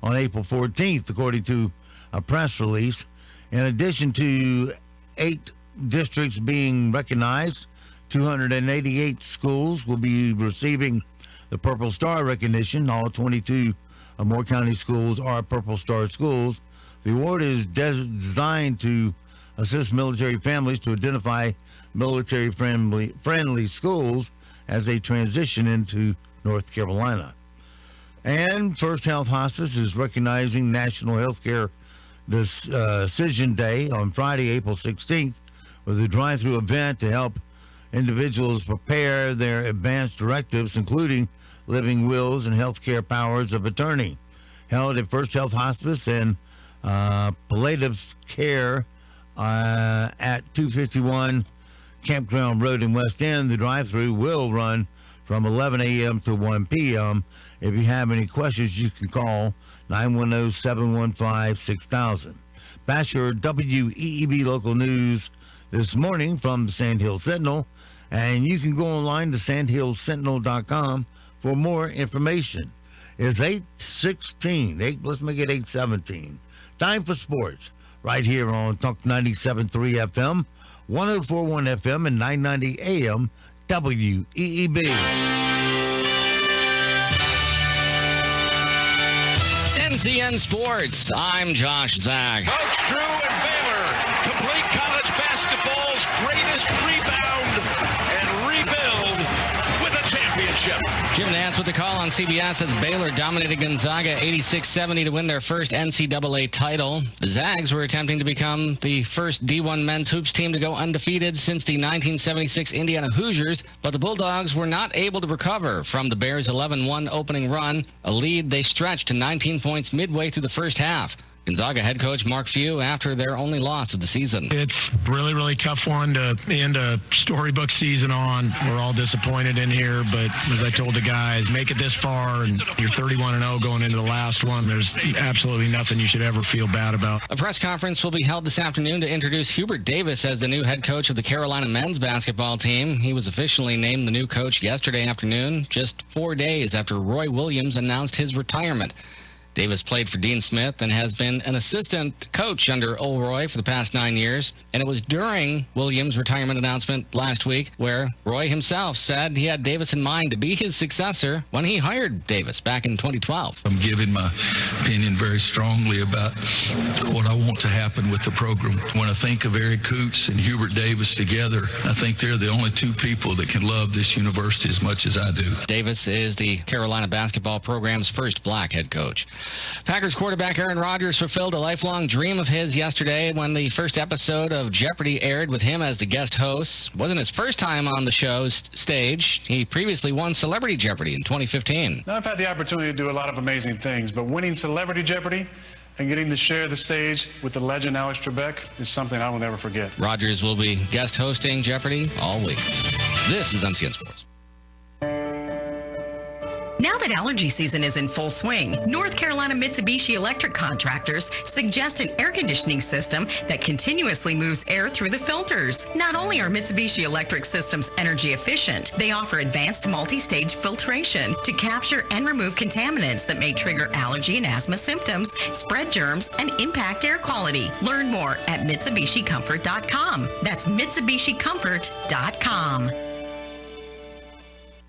on April 14th, according to a press release. In addition to 8 districts being recognized, 288 schools will be receiving the Purple Star recognition. All 22 Moore County schools are Purple Star schools. The award is designed to assist military families to identify military-friendly schools as they transition into North Carolina. And First Health Hospice is recognizing National Healthcare Decision Day on Friday, April 16th, with a drive-through event to help individuals prepare their advanced directives, including living wills and healthcare powers of attorney. Held at First Health Hospice and Palliative Care at 251 Campground Road in West End. The drive-through will run from 11 a.m. to 1 p.m. If you have any questions, you can call 910-715-6000. That's your WEEB local news this morning from the Sand Hill Sentinel. And you can go online to sandhillsentinel.com for more information. It's 8:16. Let's make it 8:17. Time for sports right here on Talk 97.3 FM, 104.1 FM, and 990 AM WEEB.
NCN Sports. I'm Josh Zag.
Coach Drew and Baylor complete college basketball's greatest rebound and rebuild with a championship.
Jim Nantz with the call on CBS as Baylor dominated Gonzaga 86-70 to win their first NCAA title. The Zags were attempting to become the first D1 men's hoops team to go undefeated since the 1976 Indiana Hoosiers, but the Bulldogs were not able to recover from the Bears' 11-1 opening run, a lead they stretched to 19 points midway through the first half. Gonzaga head coach Mark Few after their only loss of the season.
It's really, really tough one to end a storybook season on. We're all disappointed in here, but as I told the guys, make it this far and you're 31-0 going into the last one. There's absolutely nothing you should ever feel bad about.
A press conference will be held this afternoon to introduce Hubert Davis as the new head coach of the Carolina men's basketball team. He was officially named the new coach yesterday afternoon, just 4 days after Roy Williams announced his retirement. Davis played for Dean Smith and has been an assistant coach under Old Roy for the past 9 years. And it was during Williams' retirement announcement last week where Roy himself said he had Davis in mind to be his successor when he hired Davis back in 2012.
I'm giving my opinion very strongly about what I want to happen with the program. When I think of Eric Coots and Hubert Davis together, I think they're the only two people that can love this university as much as I do.
Davis is the Carolina basketball program's first black head coach. Packers quarterback Aaron Rodgers fulfilled a lifelong dream of his yesterday when the first episode of Jeopardy aired with him as the guest host. Wasn't his first time on the show's stage. He previously won Celebrity Jeopardy in 2015.
Now, I've had the opportunity to do a lot of amazing things, but winning Celebrity Jeopardy and getting to share the stage with the legend Alex Trebek is something I will never forget.
Rodgers will be guest hosting Jeopardy all week. This is NCN Sports.
Now that allergy season is in full swing, North Carolina Mitsubishi Electric Contractors suggest an air conditioning system that continuously moves air through the filters. Not only are Mitsubishi Electric systems energy efficient, they offer advanced multi-stage filtration to capture and remove contaminants that may trigger allergy and asthma symptoms, spread germs, and impact air quality. Learn more at MitsubishiComfort.com. That's MitsubishiComfort.com.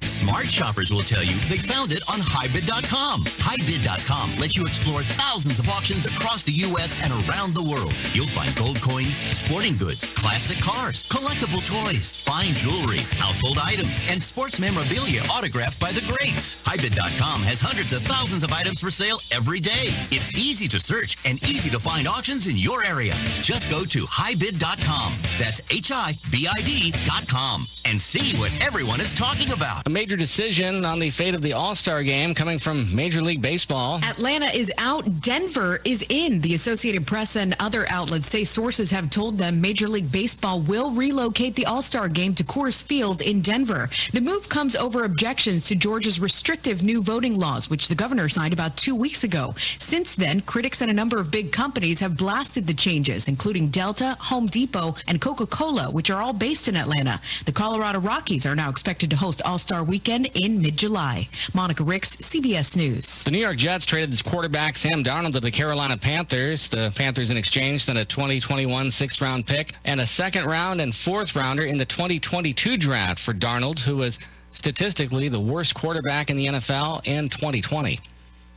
Smart shoppers will tell you they found it on HighBid.com. HighBid.com lets you explore thousands of auctions across the U.S. and around the world. You'll find gold coins, sporting goods, classic cars, collectible toys, fine jewelry, household items, and sports memorabilia autographed by the greats. HighBid.com has hundreds of thousands of items for sale every day. It's easy to search and easy to find auctions in your area. Just go to HighBid.com. That's HighBid.com and see what everyone is talking about.
A major decision on the fate of the All-Star Game coming from Major League Baseball.
Atlanta is out. Denver is in. The Associated Press and other outlets say sources have told them Major League Baseball will relocate the All-Star Game to Coors Field in Denver. The move comes over objections to Georgia's restrictive new voting laws, which the governor signed about 2 weeks ago. Since then, critics and a number of big companies have blasted the changes, including Delta, Home Depot, and Coca-Cola, which are all based in Atlanta. The Colorado Rockies are now expected to host All-Star Weekend in mid-July. Monica Ricks, CBS News.
The New York Jets traded this quarterback Sam Darnold to the Carolina Panthers. The Panthers in exchange sent a 2021 sixth-round pick and a second-round and fourth-rounder in the 2022 draft for Darnold, who was statistically the worst quarterback in the NFL in 2020.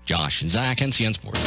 Josh and Zach, NCN Sports.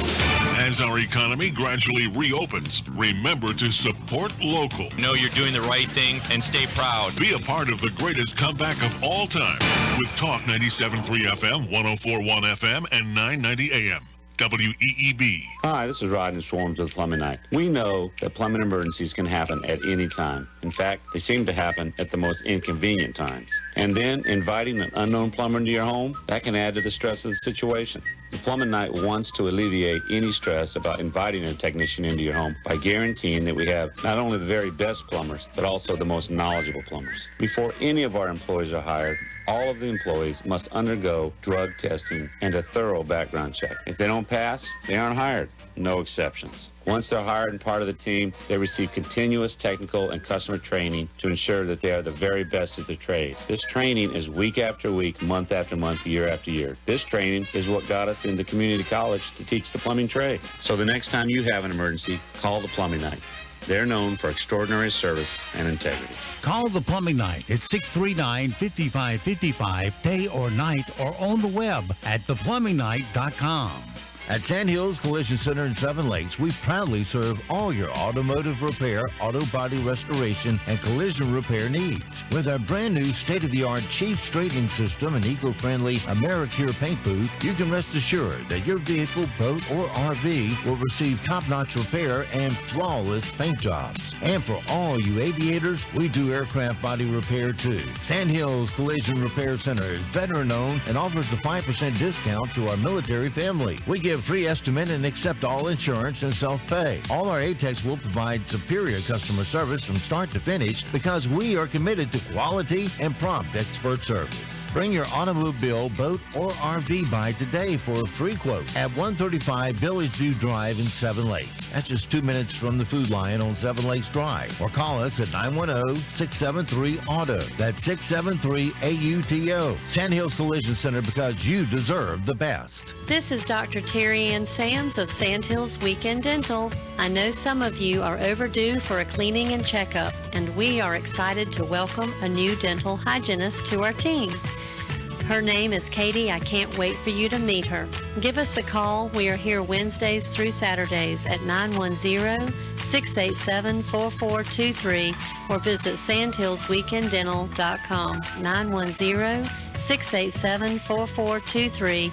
As our economy gradually reopens, remember to support local.
Know you're doing the right thing and stay proud.
Be a part of the greatest comeback of all time with Talk 97.3 FM, 104.1 FM, and 990 AM. WEEB.
Hi, this is Rodney Swarms with Plumbing Night. We know that plumbing emergencies can happen at any time. In fact, they seem to happen at the most inconvenient times. And then inviting an unknown plumber into your home, that can add to the stress of the situation. The Plumbing Night wants to alleviate any stress about inviting a technician into your home by guaranteeing that we have not only the very best plumbers, but also the most knowledgeable plumbers. Before any of our employees are hired, all of the employees must undergo drug testing and a thorough background check. If they don't pass, they aren't hired. No exceptions. Once they're hired and part of the team, they receive continuous technical and customer training to ensure that they are the very best at their trade. This training is week after week, month after month, year after year. This training is what got us into community college to teach the plumbing trade. So the next time you have an emergency, call the Plumbing Night. They're known for extraordinary service and integrity.
Call the Plumbing Night at 639-5555, day or night, or on the web at theplumbingnight.com. At Sandhills Collision Center in Seven Lakes, we proudly serve all your automotive repair, auto body restoration, and collision repair needs. With our brand new state-of-the-art Chief straightening system and eco-friendly AmeriCure paint booth, you can rest assured that your vehicle, boat, or RV will receive top-notch repair and flawless paint jobs. And for all you aviators, we do aircraft body repair too. Sandhills Collision Repair Center is veteran-owned and offers a 5% discount to our military family. We give free estimate and accept all insurance and self-pay. All our ATECs will provide superior customer service from start to finish because we are committed to quality and prompt expert service. Bring your automobile, boat, or RV by today for a free quote at 135 Village View Drive in Seven Lakes. That's just 2 minutes from the Food Lion on Seven Lakes Drive. Or call us at 910-673-AUTO. That's 673-AUTO. Sandhills Collision Center, because you deserve the best.
This is Dr. Terry Ann Sams of Sandhills Weekend Dental. I know some of you are overdue for a cleaning and checkup, and we are excited to welcome a new dental hygienist to our team. Her name is Katie. I can't wait for you to meet her. Give us a call. We are here Wednesdays through Saturdays at 910-687-4423 or visit sandhillsweekenddental.com. 910-687-4423.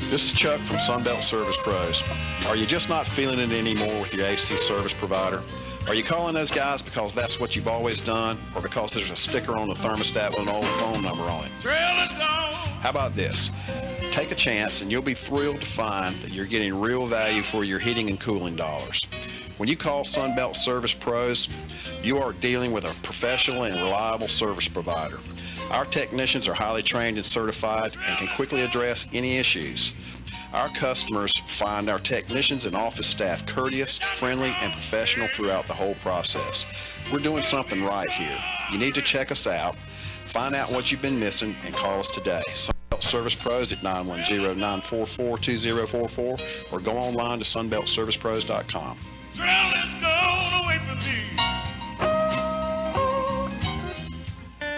This is Chuck from Sunbelt Service Pros. Are you just not feeling it anymore with your AC service provider? Are you calling those guys because that's what you've always done, or because there's a sticker on the thermostat with an old phone number on it? How about this? Take a chance and you'll be thrilled to find that you're getting real value for your heating and cooling dollars. When you call Sunbelt Service Pros, you are dealing with a professional and reliable service provider. Our technicians are highly trained and certified and can quickly address any issues. Our customers find our technicians and office staff courteous, friendly, and professional throughout the whole process. We're doing something right here. You need to check us out, find out what you've been missing, and call us today. Sunbelt Service Pros at 910-944-2044 or go online to sunbeltservicepros.com.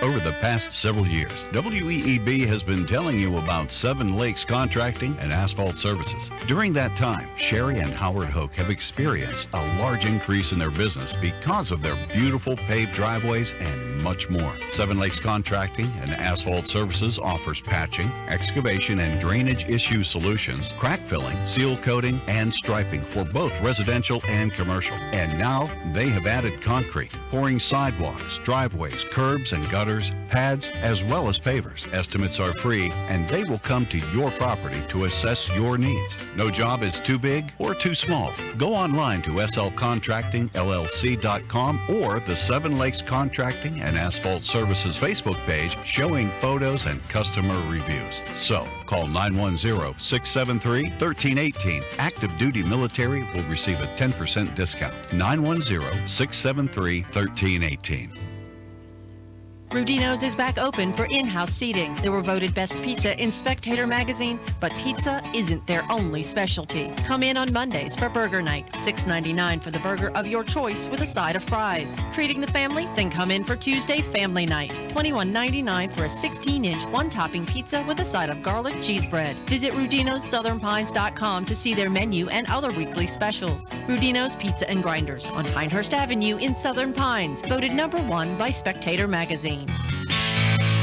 Over the past several years, WEEB has been telling you about Seven Lakes Contracting and Asphalt Services. During that time, Sherry and Howard Hoke have experienced a large increase in their business because of their beautiful paved driveways and much more. Seven Lakes Contracting and Asphalt Services offers patching, excavation, and drainage issue solutions, crack filling, seal coating, and striping for both residential and commercial. And now they have added concrete, pouring sidewalks, driveways, curbs, and gutters, pads, as well as pavers. Estimates are free, and they will come to your property to assess your needs. No job is too big or too small. Go online to slcontractingllc.com or the Seven Lakes Contracting and Asphalt Services Facebook page showing photos and customer reviews. So, call 910-673-1318. Active duty military will receive a 10% discount. 910-673-1318.
Rudino's is back open for in-house seating. They were voted best pizza in Spectator magazine, but pizza isn't their only specialty. Come in on Mondays for burger night. $6.99 for the burger of your choice with a side of fries. Treating the family? Then come in for Tuesday family night. $21.99 for a 16-inch one-topping pizza with a side of garlic cheese bread. Visit Rudino'sSouthernPines.com to see their menu and other weekly specials. Rudino's Pizza and Grinders on Pinehurst Avenue in Southern Pines, voted #1 by Spectator magazine.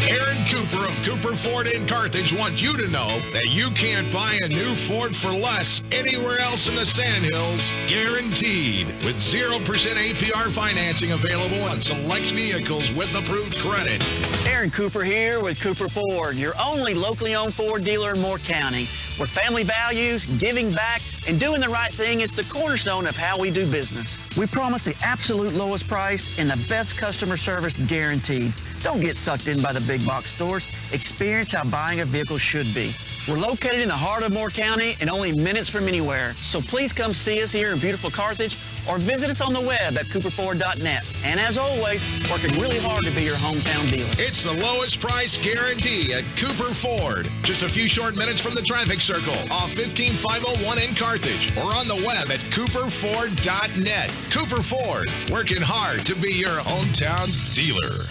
Aaron Cooper of Cooper Ford in Carthage wants you to know that you can't buy a new Ford for less anywhere else in the Sandhills, guaranteed. With 0% APR financing available on select vehicles with approved credit.
Aaron Cooper here with Cooper Ford, your only locally owned Ford dealer in Moore County, where family values, giving back, and doing the right thing is the cornerstone of how we do business. We promise the absolute lowest price and the best customer service guaranteed. Don't get sucked in by the big box stores. Experience how buying a vehicle should be. We're located in the heart of Moore County and only minutes from anywhere. So please come see us here in beautiful Carthage or visit us on the web at cooperford.net. And as always, working really hard to be your hometown dealer.
It's the lowest price guarantee at Cooper Ford. Just a few short minutes from the traffic circle off 15501 in Carthage or on the web at cooperford.net. Cooper Ford, working hard to be your hometown dealer.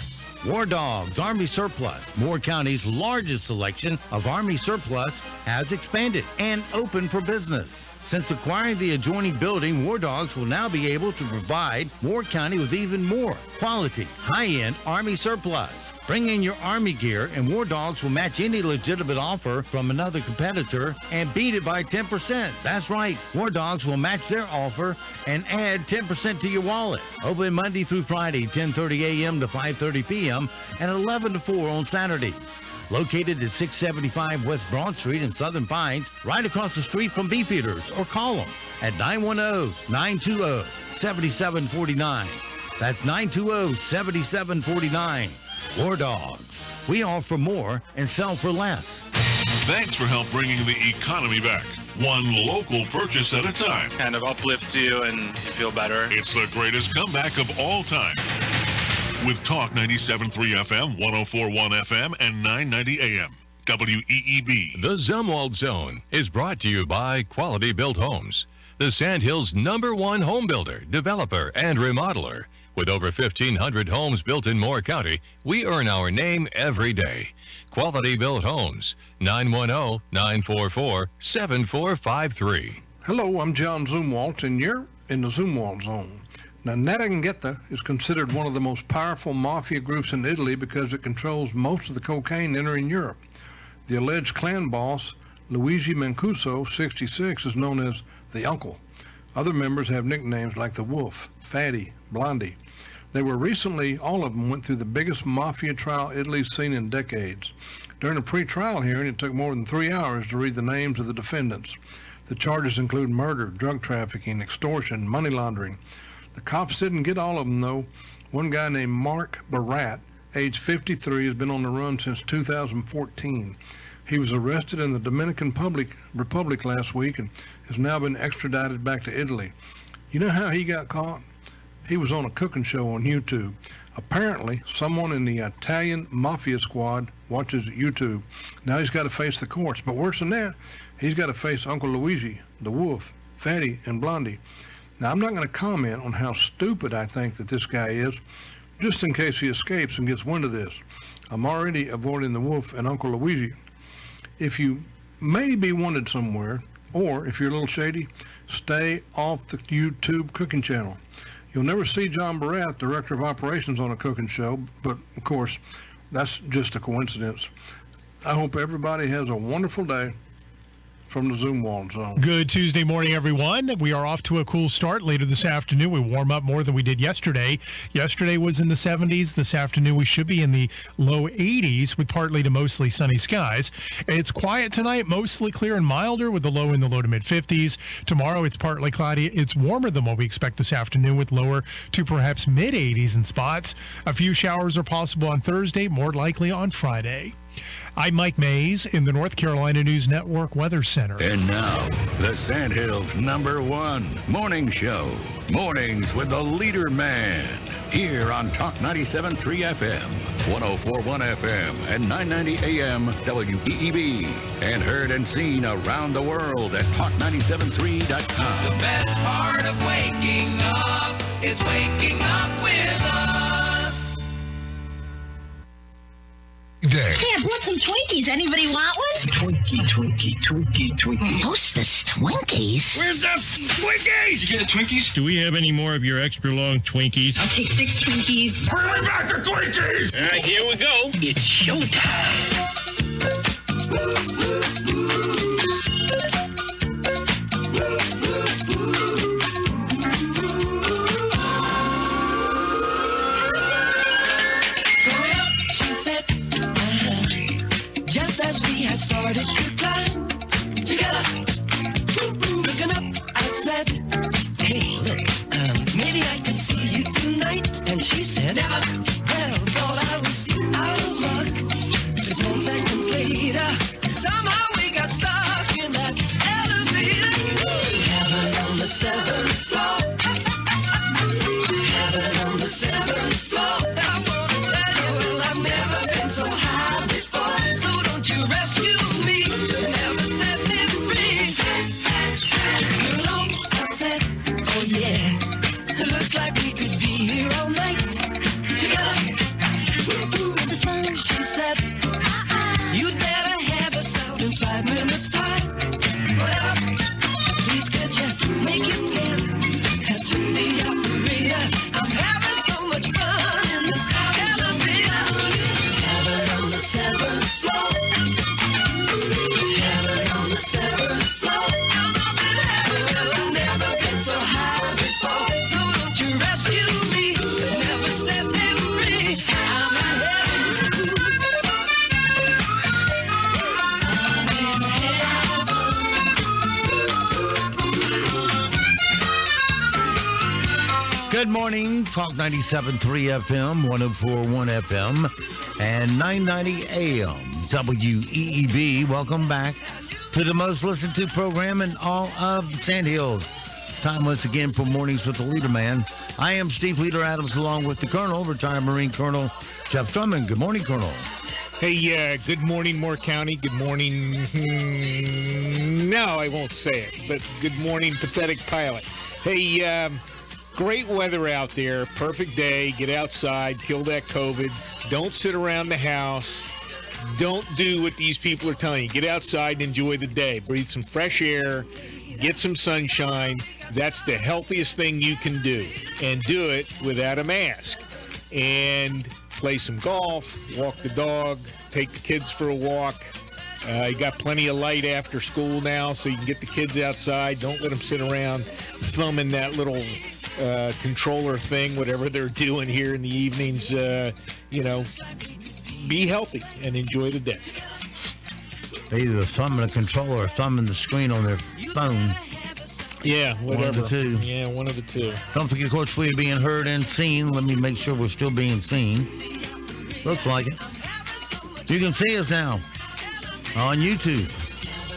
War Dogs Army Surplus, Moore County's largest selection of Army surplus, has expanded and opened for business. Since acquiring the adjoining building, War Dogs will now be able to provide Moore County with even more quality, high-end Army surplus. Bring in your Army gear and War Dogs will match any legitimate offer from another competitor and beat it by 10%. That's right, War Dogs will match their offer and add 10% to your wallet. Open Monday through Friday, 10:30 a.m. to 5:30 p.m. and 11 to 4 on Saturdays. Located at 675 West Broad Street in Southern Pines, right across the street from Beefeaters, or call them at 910-920-7749. That's 920-7749. War Dogs. We offer more and sell for less.
Thanks for help bringing the economy back. One local purchase at a time.
Kind of uplifts you and you feel better.
It's the greatest comeback of all time. With Talk 97.3 FM, 104.1 FM, and 990 AM. WEEB.
The Zumwalt Zone is brought to you by Quality Built Homes, the Sandhills' #1 home builder, developer, and remodeler. With over 1,500 homes built in Moore County, we earn our name every day. Quality Built Homes, 910-944-7453.
Hello, I'm John Zumwalt, and you're in the Zumwalt Zone. Now, 'Ndrangheta is considered one of the most powerful mafia groups in Italy because it controls most of the cocaine entering Europe. The alleged clan boss, Luigi Mancuso, 66, is known as the Uncle. Other members have nicknames like the Wolf, Fatty, Blondie. They were recently, all of them went through the biggest mafia trial Italy's seen in decades. During a pre-trial hearing, it took more than 3 hours to read the names of the defendants. The charges include murder, drug trafficking, extortion, money laundering. The cops didn't get all of them, though. One guy named Mark Barat, age 53, has been on the run since 2014. He was arrested in the Dominican Republic last week and has now been extradited back to Italy. You know how he got caught? He was on a cooking show on YouTube. Apparently, someone in the Italian mafia squad watches YouTube. Now he's got to face the courts. But worse than that, he's got to face Uncle Luigi, the Wolf, Fatty, and Blondie. Now, I'm not going to comment on how stupid I think that this guy is, just in case he escapes and gets wind of this. I'm already avoiding the Wolf and Uncle Luigi. If you may be wanted somewhere, or if you're a little shady, stay off the YouTube cooking channel. You'll never see John Barat, Director of Operations, on a cooking show, but of course, that's just a coincidence. I hope everybody has a wonderful day from the Zumwalt Zone.
Good Tuesday morning, everyone. We are off to a cool start. Later this afternoon, we warm up more than we did yesterday. Yesterday was in the 70s. This afternoon, we should be in the low 80s with partly to mostly sunny skies. It's quiet tonight, mostly clear and milder with the low in the low to mid 50s. Tomorrow, it's partly cloudy. It's warmer than what we expect this afternoon with lower to perhaps mid 80s in spots. A few showers are possible on Thursday, more likely on Friday. I'm Mike Mays in the North Carolina News Network Weather Center.
And now, the Sandhills' #1 morning show. Mornings with the LeaderMan. Here on Talk 97.3 FM, 104.1 FM, and 990 AM WEEB. And heard and seen around the world at Talk973.com.
The best part of waking up is waking up with us.
Hey, I brought some Twinkies. Anybody want one?
Twinkie.
Hostess Twinkies?
Where's the Twinkies?
Did you get the Twinkies? Do we have any more of your extra long Twinkies?
I'll take 6 Twinkies.
Bring me back the Twinkies! All right, here we go.
It's showtime.
She said, just as we had started to climb together. Looking up, I said, hey, look, maybe I can see you tonight. And she said, never. Well, thought I was out of luck. But 10 seconds later, somehow we got stuck in that elevator. Heaven on the 7th floor. Heaven on the 7th floor. I wanna tell you, well, I've never been so high before. So don't you rescue me, never set me free. Girl, I said, oh yeah, it looks like we could be here all night together. Is it fun? She said, you'd better have us out in 5 minutes time. Whatever, please could you make it 10? To the operator, I'm having so much fun in this elevator. Heaven on the 7th floor. Heaven on the 7th floor. I'm up in heaven. Well, I've never been so high before. So don't you rescue me, never set me free. I'm in heaven.
Good morning, Talk 97.3 FM, 104.1 FM, and 990 AM, WEEB. Welcome back to the most listened to program in all of the Sandhills. Time once again for Mornings with the LeaderMan. I am Steve Leader Adams, along with the Colonel, retired Marine Colonel Jeff Drummond. Good morning, Colonel.
Hey, good morning, Moore County. Good morning. No, I won't say it, but good morning, pathetic pilot. Hey, great weather out there. Perfect day. Get outside. Kill that COVID. Don't sit around the house. Don't do what these people are telling you. Get outside and enjoy the day. Breathe some fresh air. Get some sunshine. That's the healthiest thing you can do. And do it without a mask. And play some golf. Walk the dog. Take the kids for a walk. You got plenty of light after school now, so you can get the kids outside. Don't let them sit around thumbing that little controller thing, whatever they're doing here in the evenings. Be healthy and enjoy the day.
Either thumbing the controller or thumbing the screen on their phone.
Yeah, whatever.
One of the two.
Yeah, one of the two.
Don't forget, of course, we're being heard and seen. Let me make sure we're still being seen. Looks like it. You can see us now on YouTube.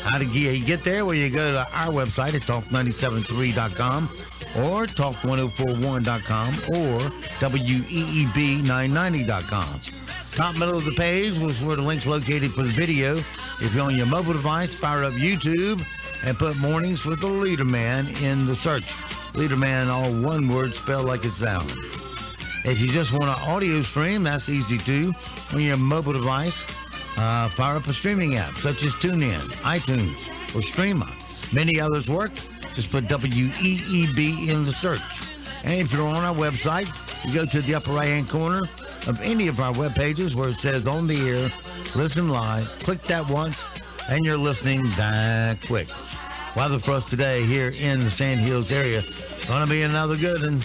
How to get there? Well, you go to our website at talk973.com or talk1041.com or weeb990.com. Top middle of the page was where the link's located for the video. If you're on your mobile device, fire up YouTube and put Mornings with the LeaderMan in the search. LeaderMan, all one word, spelled like it sounds. If you just want an audio stream, that's easy too. On your mobile device, fire up a streaming app such as TuneIn, iTunes, or Streama. Many others work. Just put WEEB in the search. And if you're on our website, you go to the upper right-hand corner of any of our web pages where it says on the air, listen live. Click that once, and you're listening that quick. Weather for us today here in the Sandhills area. Going to be another good one.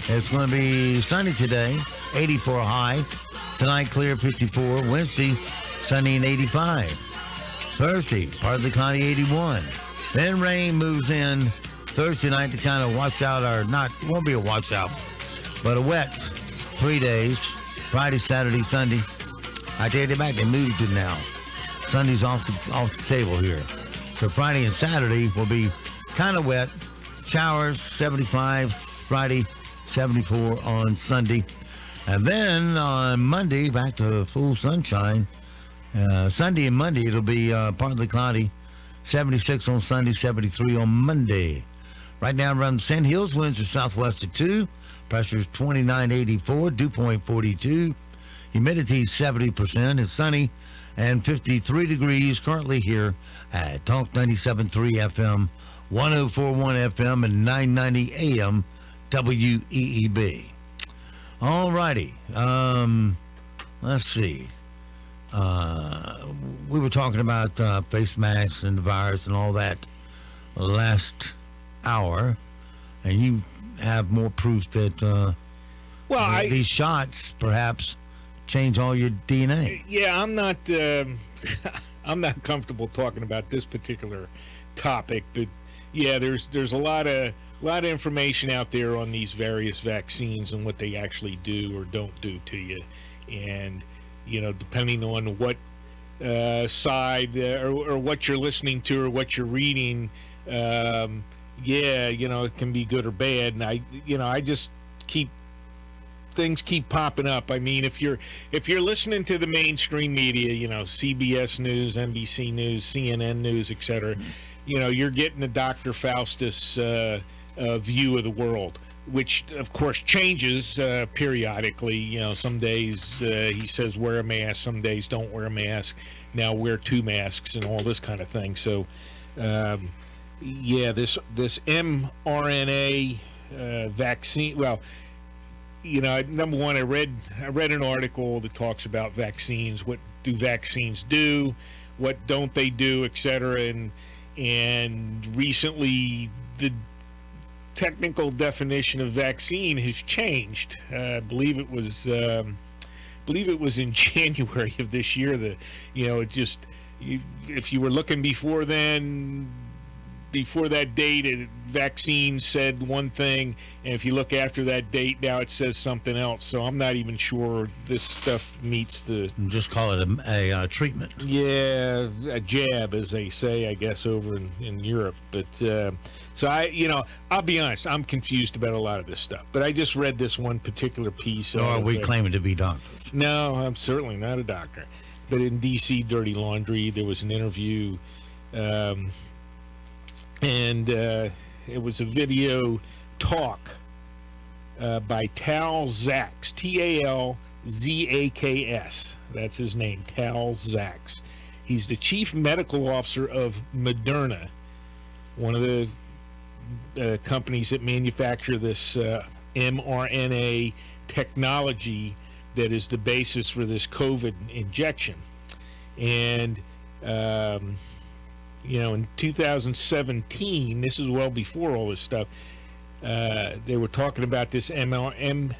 It's going to be sunny today, 84 high. Tonight, clear, 54. Wednesday, sunny and 85. Thursday, partly cloudy, 81. Then rain moves in Thursday night to kind of wash out it won't be a washout, but a wet 3 days. Friday, Saturday, Sunday. I take it back, they moved it now. Sunday's off the table here. So Friday and Saturday will be kind of wet. Showers, 75 Friday, 74 on Sunday. And then on Monday, back to full sunshine. Sunday and Monday, it'll be partly cloudy. 76 on Sunday, 73 on Monday. Right now around the Sandhills, winds are southwest at 2. Pressure is 2984, dew point 42. Humidity 70%. It's sunny and 53 degrees currently here at Talk 97.3 FM, 104.1 FM, and 990 AM WEEB. All righty. Let's see. We were talking about face masks and the virus and all that last hour, and you have more proof that these shots perhaps change all your DNA.
Yeah, I'm not I'm not comfortable talking about this particular topic, but yeah, there's a lot of information out there on these various vaccines and what they actually do or don't do to you, and depending on what side or what you're listening to or what you're reading, it can be good or bad. And I just things keep popping up. I mean, if you're listening to the mainstream media, CBS News, NBC News, CNN News, etc., you're getting the Dr. Faustus view of the world, which of course changes periodically. Some days he says wear a mask, some days don't wear a mask, now wear 2 masks and all this kind of thing. So this mRNA vaccine, well, number one, I read an article that talks about vaccines. What do vaccines do? What don't they do, etc. And recently the technical definition of vaccine has changed. I believe it was in January of this year. If you were looking before that date, vaccine said one thing, and if you look after that date, now it says something else. So I'm not even sure this stuff meets the...
Just call it a treatment.
Yeah, a jab, as they say, I guess, over in Europe. But so I'll be honest, I'm confused about a lot of this stuff. But I just read this one particular piece.
Nor are we claiming to be doctors.
No, I'm certainly not a doctor. But in D.C. Dirty Laundry, there was an interview... and it was a video talk by Tal Zaks, Talzaks. That's his name, Tal Zaks. He's the chief medical officer of Moderna, one of the companies that manufacture this mRNA technology that is the basis for this COVID injection. And in 2017, this is well before all this stuff, they were talking about this mRNA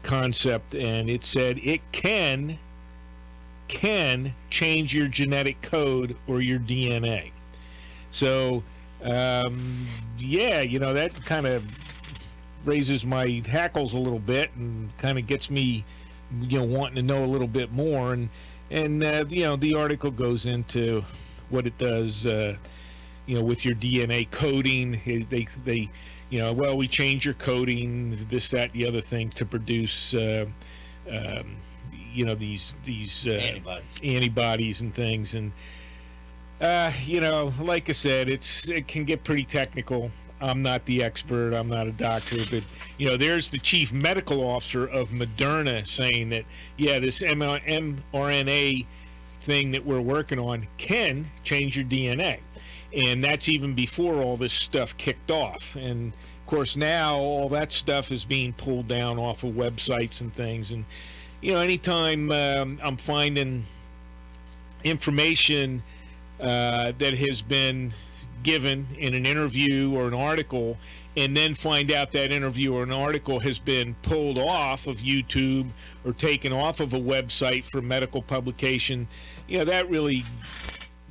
concept, and it said it can change your genetic code or your DNA. So, that kind of raises my hackles a little bit and kind of gets me, wanting to know a little bit more. And the article goes into what it does, with your DNA coding. They we change your coding, this, that, the other thing to produce, these antibodies and things. And, like I said, it can get pretty technical. I'm not the expert. I'm not a doctor, but there's the chief medical officer of Moderna saying that this mRNA thing that we're working on can change your DNA, and that's even before all this stuff kicked off. And of course now all that stuff is being pulled down off of websites and things. And anytime I'm finding information that has been given in an interview or an article, and then find out that interview or an article has been pulled off of YouTube or taken off of a website for medical publication, that really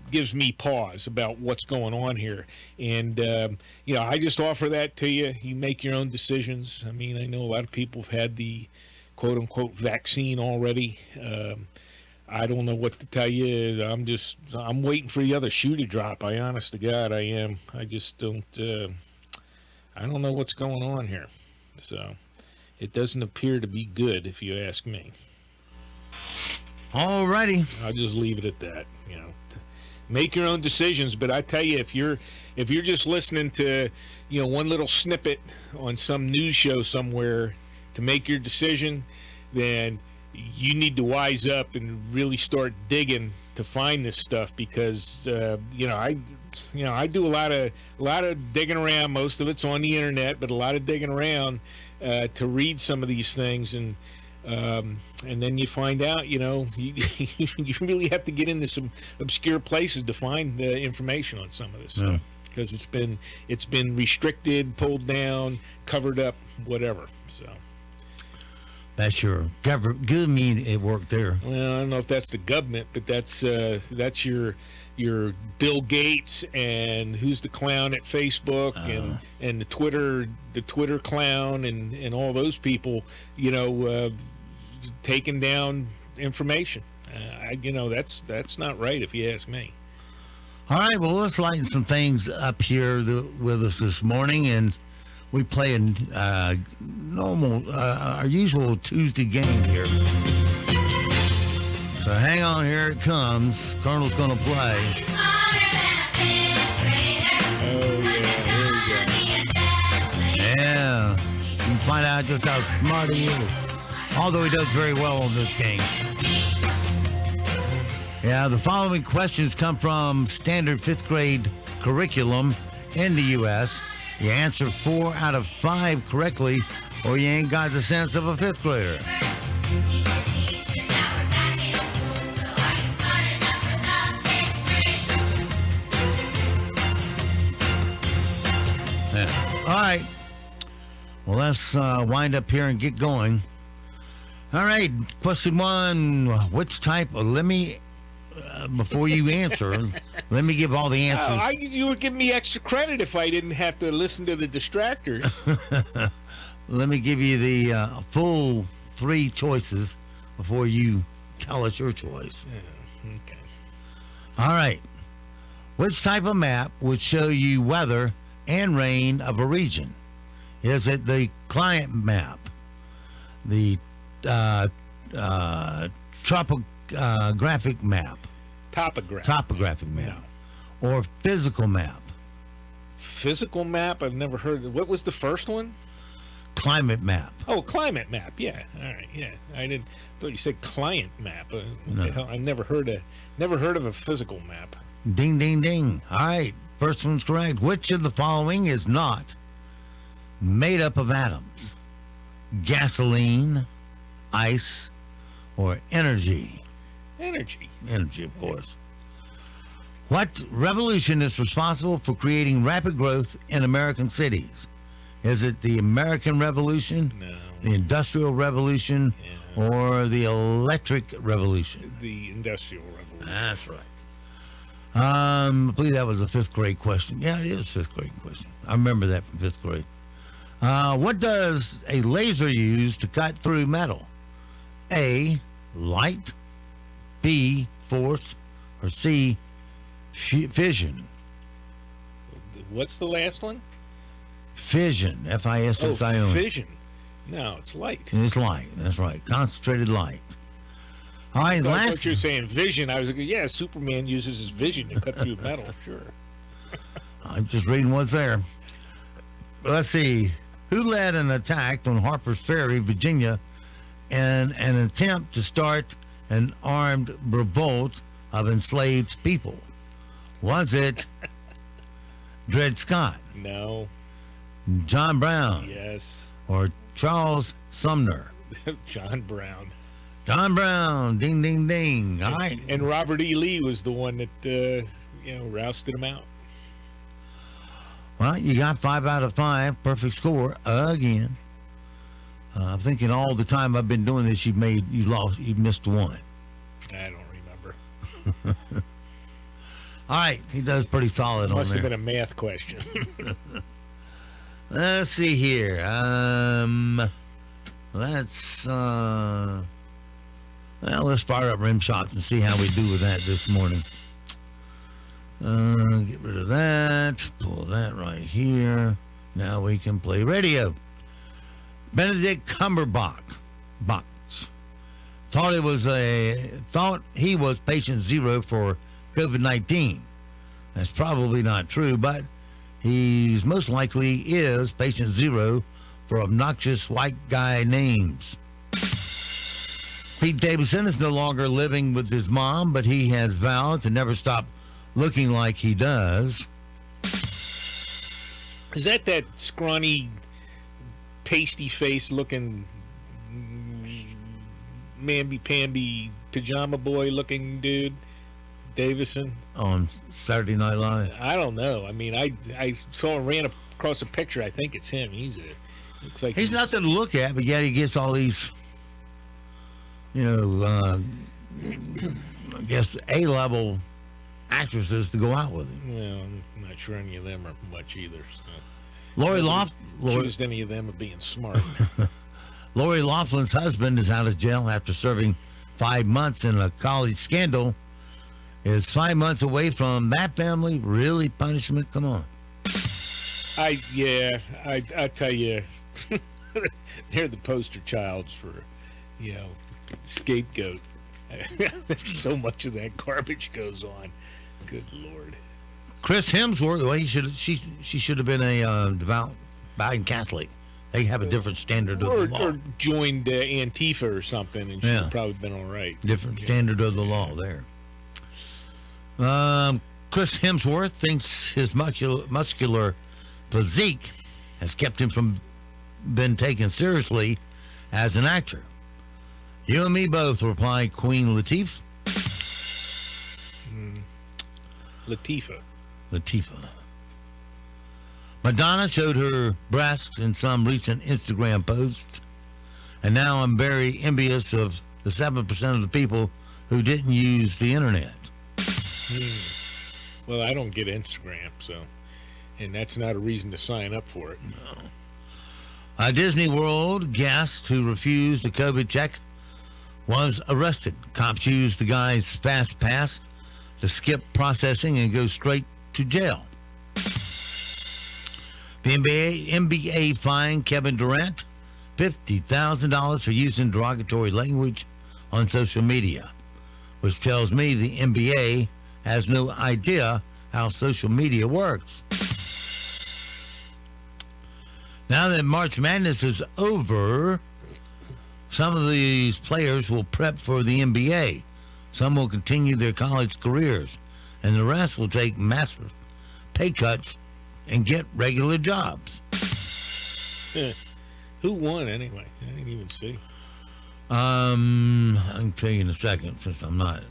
gives me pause about what's going on here. And I just offer that to you. You make your own decisions. I mean, I know a lot of people have had the quote-unquote vaccine already. I don't know what to tell you. I'm waiting for the other shoe to drop. Honest to God, I am. I just don't, I don't know what's going on here. So it doesn't appear to be good, if you ask me.
All righty.
I'll just leave it at that. Make your own decisions. But I tell you, if you're just listening to, one little snippet on some news show somewhere to make your decision, then you need to wise up and really start digging to find this stuff, because I do a lot of digging around. Most of it's on the internet, but a lot of digging around to read some of these things, and then you find out, you really have to get into some obscure places to find the information on some of this stuff, because it's been restricted, pulled down, covered up, whatever. So
that's your government. Good mean it worked there.
Well, I don't know if that's the government, but that's your Bill Gates and who's the clown at Facebook and the Twitter clown and all those people, taking down information. That's not right, if you ask me.
All right, well, let's lighten some things up here with us this morning, and we play a our usual Tuesday game here. So hang on, here it comes. Colonel's going to play. Yeah, you can find out just how smart he is. Although he does very well on this game. Yeah, the following questions come from standard 5th grade curriculum in the U.S. You answer 4 out of 5 correctly, or you ain't got the sense of a 5th grader. Yeah. All right. Well, let's wind up here and get going. All right. Question 1. Which type of... before you answer, let me give all the answers.
You would give me extra credit if I didn't have to listen to the distractors.
Let me give you the full 3 choices before you tell us your choice.
Yeah, okay.
All right. Which type of map would show you weather and rain of a region? Is it the climate map, the topographic map? Topographic map. No. Or physical map?
Physical map? I've never heard of. What was the first one?
Climate map.
Oh, climate map. Yeah. All right. Yeah. I thought you said client map.
No.
The hell? I've never heard of a physical map.
Ding, ding, ding. All right. First one's correct. Which of the following is not made up of atoms? Gasoline, ice, or energy?
Energy, of course.
What revolution is responsible for creating rapid growth in American cities? Is it the American Revolution, the Industrial Revolution, or the Electric Revolution?
The Industrial Revolution.
That's right. I believe that was a 5th grade question. Yeah, it is a 5th grade question. I remember that from 5th grade. What does a laser use to cut through metal? A, light, B, force, or C, fission?
What's the last one?
Fission, F-I-S-S-I-O-N.
Oh, fission. No, it's light.
It's light, that's right. Concentrated light. All right,
I thought you were saying vision. I was like, yeah, Superman uses his vision to cut through metal, sure.
I'm just reading what's there. Let's see. Who led an attack on Harper's Ferry, Virginia, in an attempt to start an armed revolt of enslaved people? Was it Dred Scott?
No.
John Brown?
Yes.
Or Charles Sumner?
John Brown.
John Brown. Ding, ding, ding. All right.
And Robert E. Lee was the one that, rousted him out.
Well, you got 5 out of 5. Perfect score again. I'm thinking all the time I've been doing this, you missed one.
I don't remember.
All right, he does pretty solid on there.
Must have been a math question.
Let's see here. Let's fire up rim shots and see how we do with that this morning. Get rid of that. Pull that right here. Now we can play radio. Benedict Cumberbatch thought he was patient 0 for COVID-19. That's probably not true, but he's most likely is patient 0 for obnoxious white guy names. Pete Davidson is no longer living with his mom, but he has vowed to never stop looking like he does.
Is that scrawny, pasty-face looking, mamby-pamby, pajama boy-looking dude, Davison?
On Saturday Night Live?
I don't know. I mean, I saw him ran across a picture. I think it's him. Looks like
he's nothing to look at, but yet he gets all these, I guess A-level actresses to go out with him.
Well, I'm not sure any of them are much either. So.
Lori
accused any of them of being smart.
Lori Laughlin's husband is out of jail after serving 5 months in a college scandal. Is 5 months away from that family really punishment? Come on.
I tell you, they're the poster childs for, scapegoat. There's so much of that garbage goes on. Good Lord.
Chris Hemsworth, well, she should have been a devout Biden Catholic. They have a different standard of the law.
Or joined Antifa or something, and she'd have probably been all right.
Different standard of the law there. Chris Hemsworth thinks his muscular physique has kept him from being taken seriously as an actor. You and me both, replied Queen Latifah. Latifah. Madonna showed her breasts in some recent Instagram posts, and now I'm very envious of the 7% of the people who didn't use the internet.
Well, I don't get Instagram, and that's not a reason to sign up for it.
No. A Disney World guest who refused a COVID check was arrested. Cops used the guy's fast pass to skip processing and go straight to jail. The NBA fined Kevin Durant $50,000 for using derogatory language on social media, which tells me the NBA has no idea how social media works. Now that March Madness is over, some of these players will prep for the NBA. Some will continue their college careers, and the rest will take massive pay cuts and get regular jobs.
Who won anyway? I didn't even see.
I can tell you in a second, since I'm not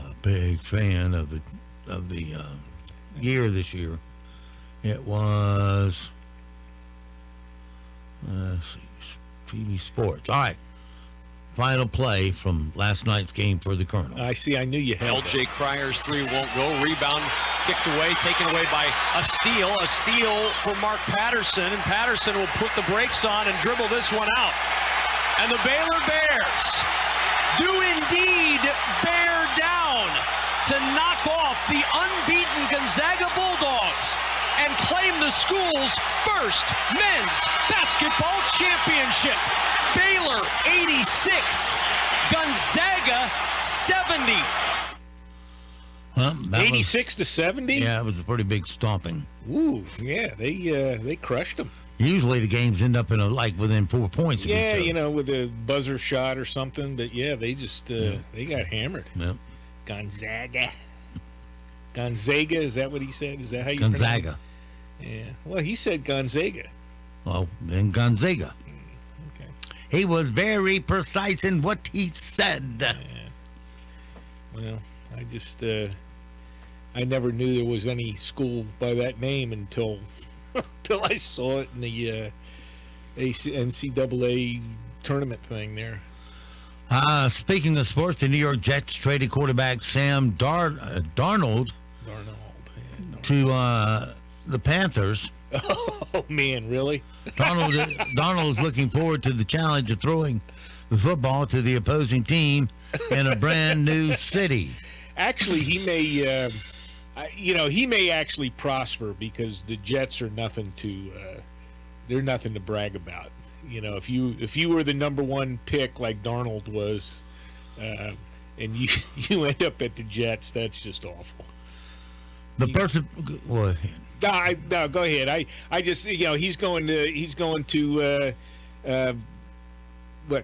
a big fan of the year this year. It was let's see, TV Sports. All right. Final play from last night's game for the Colonel.
I see. I knew you had
LJ Cryer's three won't go. Rebound kicked away, taken away by a steal. A steal for Mark Patterson, and Patterson will put the brakes on and dribble this one out. And the Baylor Bears do indeed bear down to knock off the unbeaten Gonzaga Bulldogs and claim the school's first men's basketball championship. Baylor 86, Gonzaga 70.
Well,
86 to 70?
Yeah, it was a pretty big stomping.
Ooh, yeah, they crushed them.
Usually the games end up in within 4 points.
Yeah, with a buzzer shot or something. But yeah, they just they got hammered.
Yep.
Gonzaga, is that what he said? Is that how you
Gonzaga?
Yeah. Well, he said Gonzaga.
Well, then Gonzaga.
Okay.
He was very precise in what he said.
Yeah. Well, I just I never knew there was any school by that name until I saw it in the NCAA tournament thing there.
Speaking of sports, the New York Jets traded quarterback Sam Darnold to the Panthers.
Oh, man, really?
Darnold is looking forward to the challenge of throwing the football to the opposing team in a brand new city.
Actually, he may actually prosper because the Jets are nothing to brag about. If you were the number one pick like Darnold was, and you end up at the Jets, that's just awful.
The person, well,
no, go ahead. I just he's going to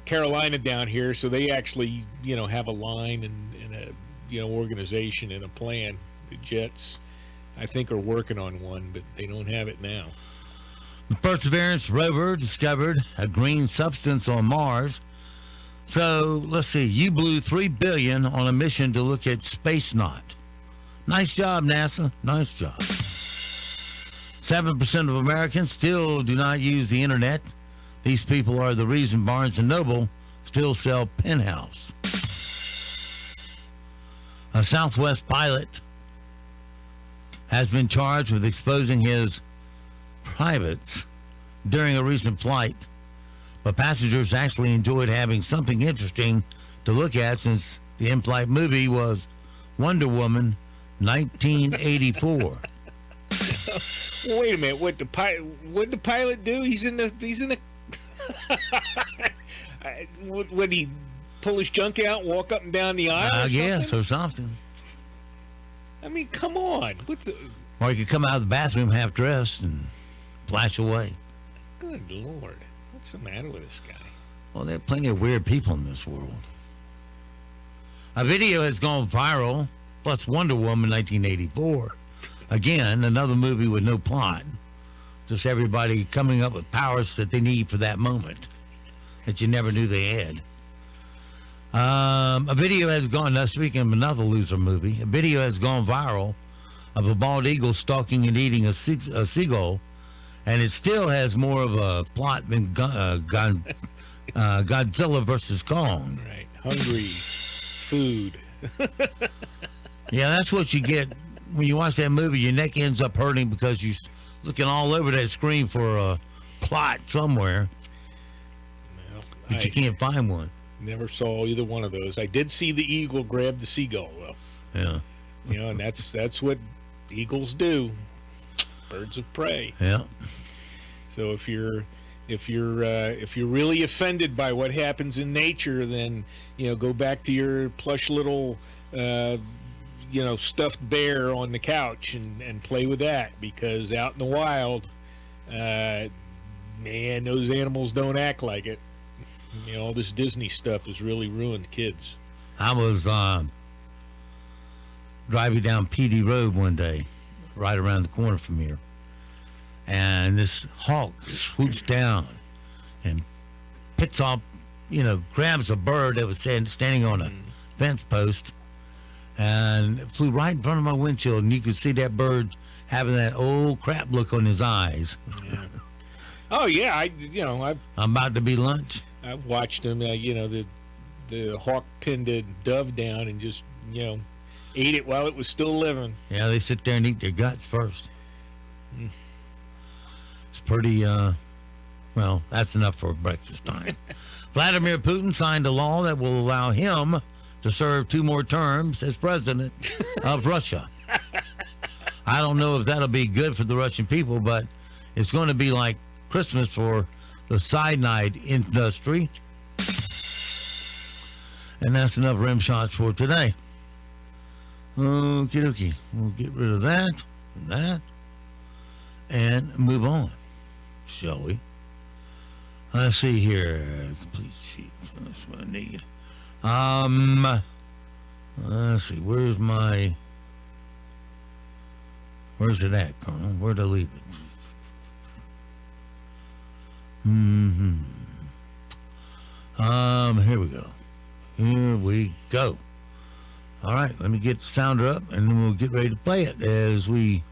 Carolina down here, so they actually, have a line and a, organization and a plan. The Jets, I think, are working on one, but they don't have it now.
The Perseverance rover discovered a green substance on Mars. So, let's see. You blew $3 billion on a mission to look at Space Knot. Nice job, NASA. Nice job. 7% of Americans still do not use the internet. These people are the reason Barnes & Noble still sell Penthouse. A Southwest pilot has been charged with exposing his privates during a recent flight, but passengers actually enjoyed having something interesting to look at since the in-flight movie was Wonder Woman 1984.
Wait a minute, what did the pilot do? He's in the would he pull his junk out and walk up and down the aisle?
I guess, or something.
I mean, come on.
Or you could come out of the bathroom half dressed and flash away.
Good Lord. What's the matter with this guy?
Well, there are plenty of weird people in this world. A video has gone viral, plus Wonder Woman 1984. Again, another movie with no plot. Just everybody coming up with powers that they need for that moment that you never knew they had. A video has gone, now speaking of another loser movie, a video has gone viral of a bald eagle stalking and eating a seagull, and it still has more of a plot than Godzilla versus Kong.
Right. Hungry. Food.
Yeah, that's what you get when you watch that movie. Your neck ends up hurting because you're looking all over that screen for a plot somewhere, but you can't find one.
Never saw either one of those. I did see the eagle grab the seagull, though.
Yeah.
And that's what eagles do. Birds of prey.
Yeah.
So if you're really offended by what happens in nature, then go back to your plush little stuffed bear on the couch and play with that, because out in the wild, man, those animals don't act like it. All this Disney stuff has really ruined kids.
I was driving down PD Road one day, right around the corner from here, and this hawk swoops down and picks off, grabs a bird that was standing on a fence post, and it flew right in front of my windshield, and you could see that bird having that old crap look on his eyes.
Yeah. Oh yeah,
I'm about to be lunch.
I've watched them. The hawk pinned a dove down and just ate it while it was still living.
Yeah, they sit there and eat their guts first. It's pretty. Well, that's enough for breakfast time. Vladimir Putin signed a law that will allow him to serve 2 more terms as president of Russia. I don't know if that'll be good for the Russian people, but it's going to be like Christmas for the cyanide industry. And that's enough rim shots for today. Okie dokie. We'll get rid of that and that and move on, shall we? Let's see here. Complete sheet. That's what I need. Let's see. Where's it at, Colonel? Where'd I leave it? Here we go. Here we go. All right, let me get the sounder up, and then we'll get ready to play it as we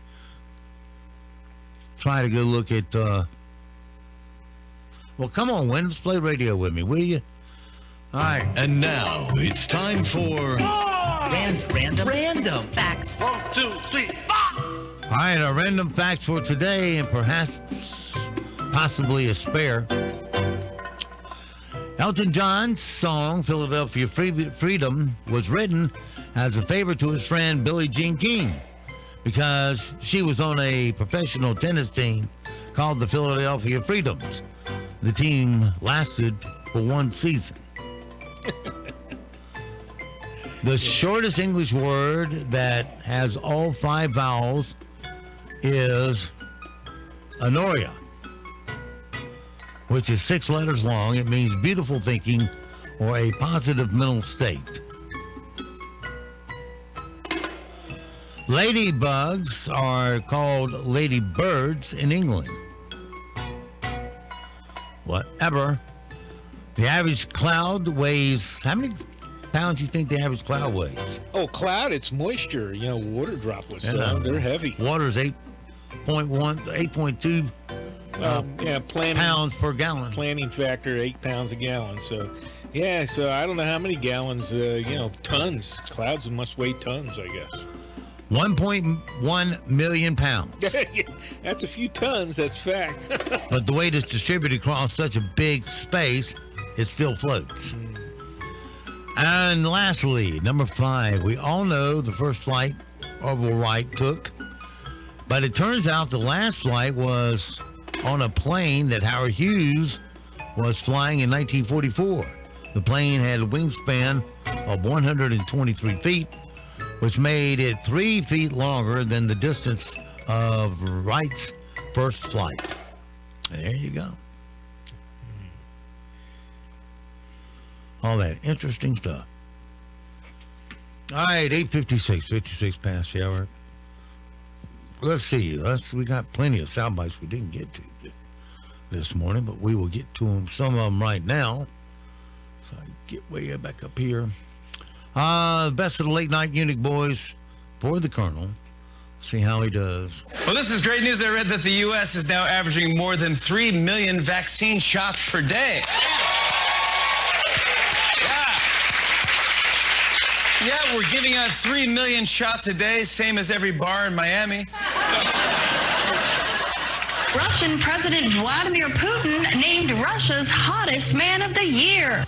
try to go look at, well, come on, Win, play radio with me, will you? All right.
And now it's time for
Random facts. 1, 2, 3, 4.
All right, our random facts for today, and perhaps possibly a spare. Elton John's song, Philadelphia Freedom, was written as a favor to his friend Billie Jean King because she was on a professional tennis team called the Philadelphia Freedoms. The team lasted for 1 season. The shortest English word that has all 5 vowels is Honoria. which is 6 letters long. It means beautiful thinking or a positive mental state. Ladybugs are called ladybirds in England. Whatever. The average cloud weighs, how many pounds do you think the average cloud weighs?
Oh, cloud, it's moisture, water droplets. So they're heavy.
Water's 8.2 pounds per gallon.
Planning factor, 8 pounds a gallon. So, so I don't know how many gallons, tons. Clouds must weigh tons, I guess.
1.1 million pounds.
That's a few tons, that's fact.
But the weight is distributed across such a big space, it still floats. And lastly, number 5, we all know the first flight Orville Wright took, but it turns out the last flight was on a plane that Howard Hughes was flying in 1944. The plane had a wingspan of 123 feet, which made it 3 feet longer than the distance of Wright's first flight. There you go. All that interesting stuff. All right, 56 past the hour. Let's see. We got plenty of sound bites we didn't get to this morning, but we will get to them, some of them right now. So I get way back up here. Best of the late night Unique boys for the Colonel. See how he does.
Well, this is great news. I read that the U.S. is now averaging more than 3 million vaccine shots per day. Yeah, we're giving out 3 million shots a day, same as every bar in Miami.
Russian President Vladimir Putin named Russia's hottest man of the year.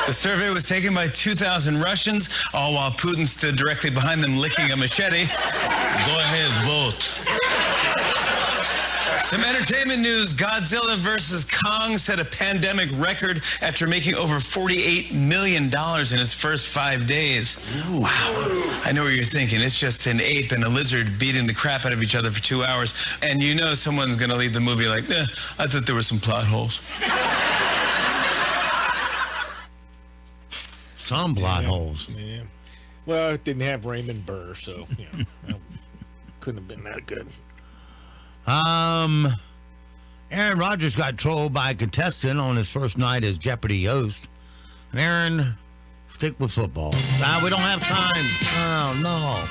The survey was taken by 2,000 Russians, all while Putin stood directly behind them licking a machete. Go ahead, vote. Some entertainment news. Godzilla vs. Kong set a pandemic record after making over $48 million in its first 5 days. Ooh. Wow. I know what you're thinking. It's just an ape and a lizard beating the crap out of each other for 2 hours. And you know someone's going to leave the movie like, I thought there were some plot holes.
Some plot holes.
Yeah. Well, it didn't have Raymond Burr, so, couldn't have been that good.
Aaron Rodgers got trolled by a contestant on his first night as Jeopardy host. And Aaron, stick with football. We don't have time. Oh, no.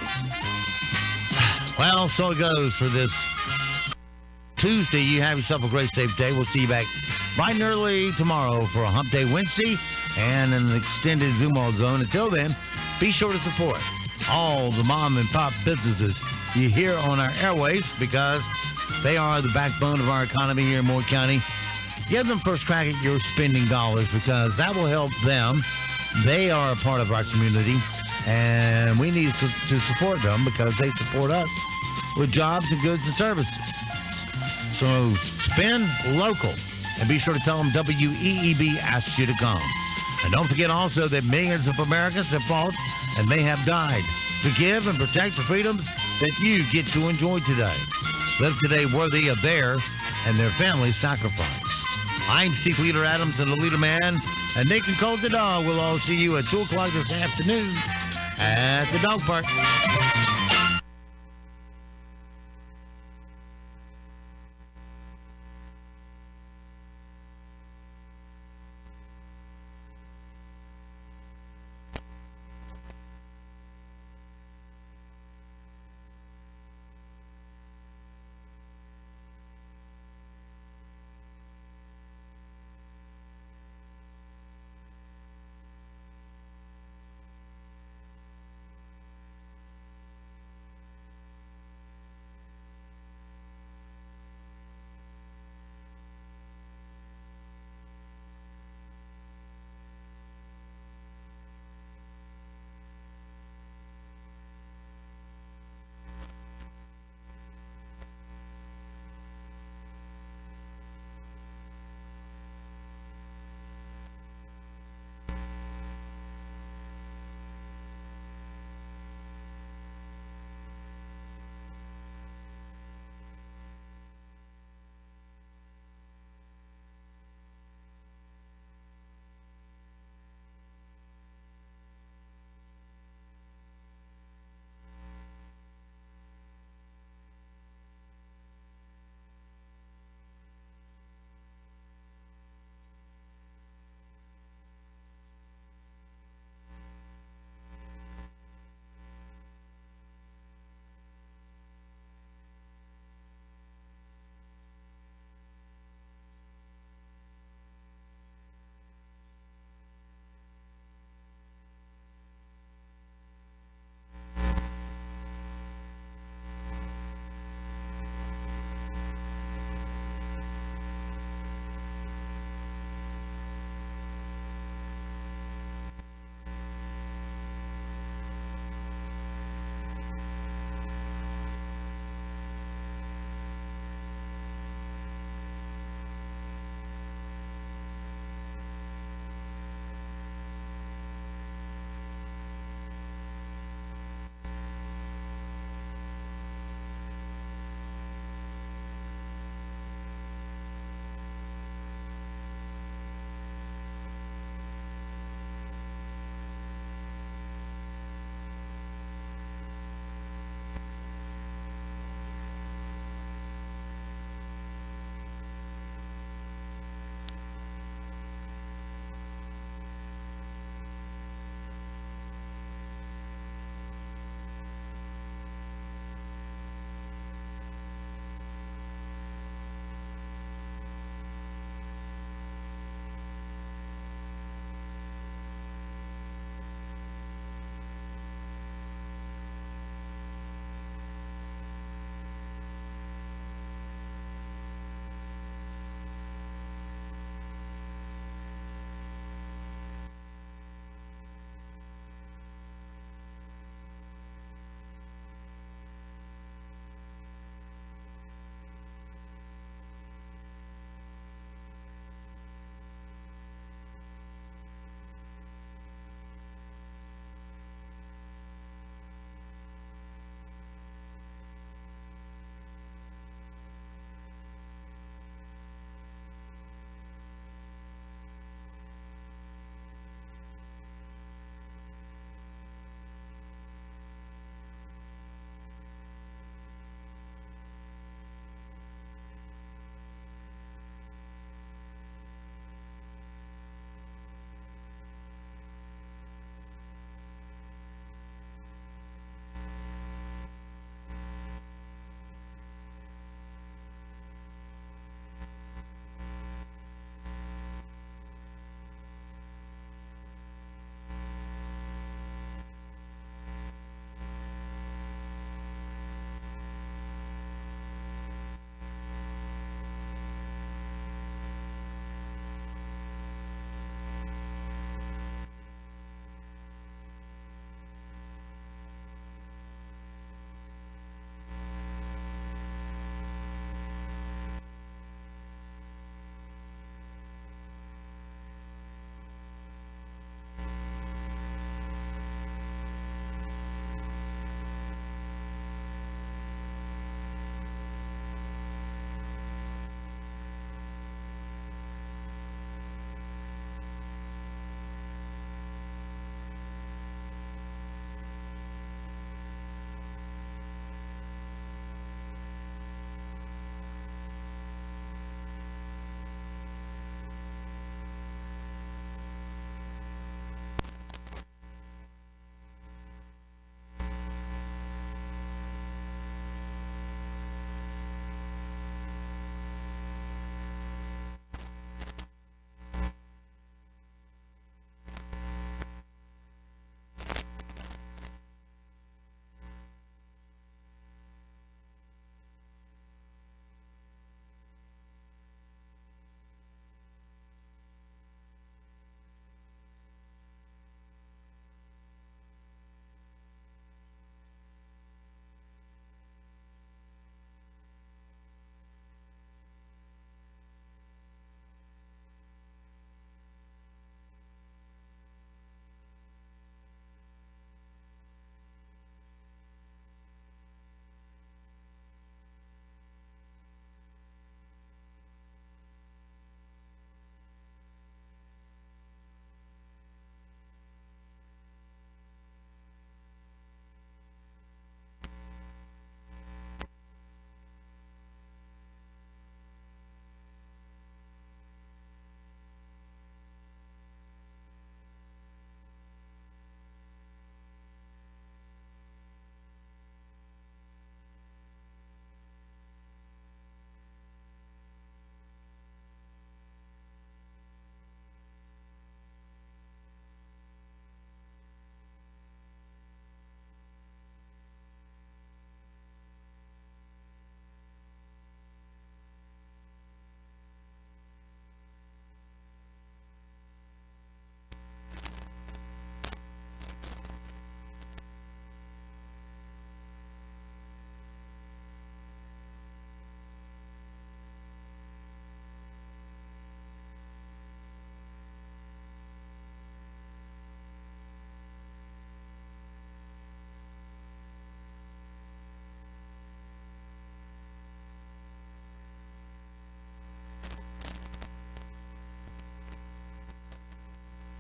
Well, so it goes for this Tuesday. You have yourself a great, safe day. We'll see you back bright and early tomorrow for a Hump Day Wednesday and an extended Zoom All Zone. Until then, be sure to support all the mom and pop businesses you hear on our airways because they are the backbone of our economy here in Moore County. Give them first crack at your spending dollars because that will help them. They are a part of our community, and we need to support them because they support us with jobs and goods and services. So spend local, and be sure to tell them WEEB asked you to come. And don't forget also that millions of Americans have fought and they have died to give and protect the freedoms that you get to enjoy today. Live today worthy of their and their family's sacrifice. I'm Steve Leader Adams and the LeaderMan, and Nick and Colt the dog will all see you at 2 o'clock this afternoon at the dog park.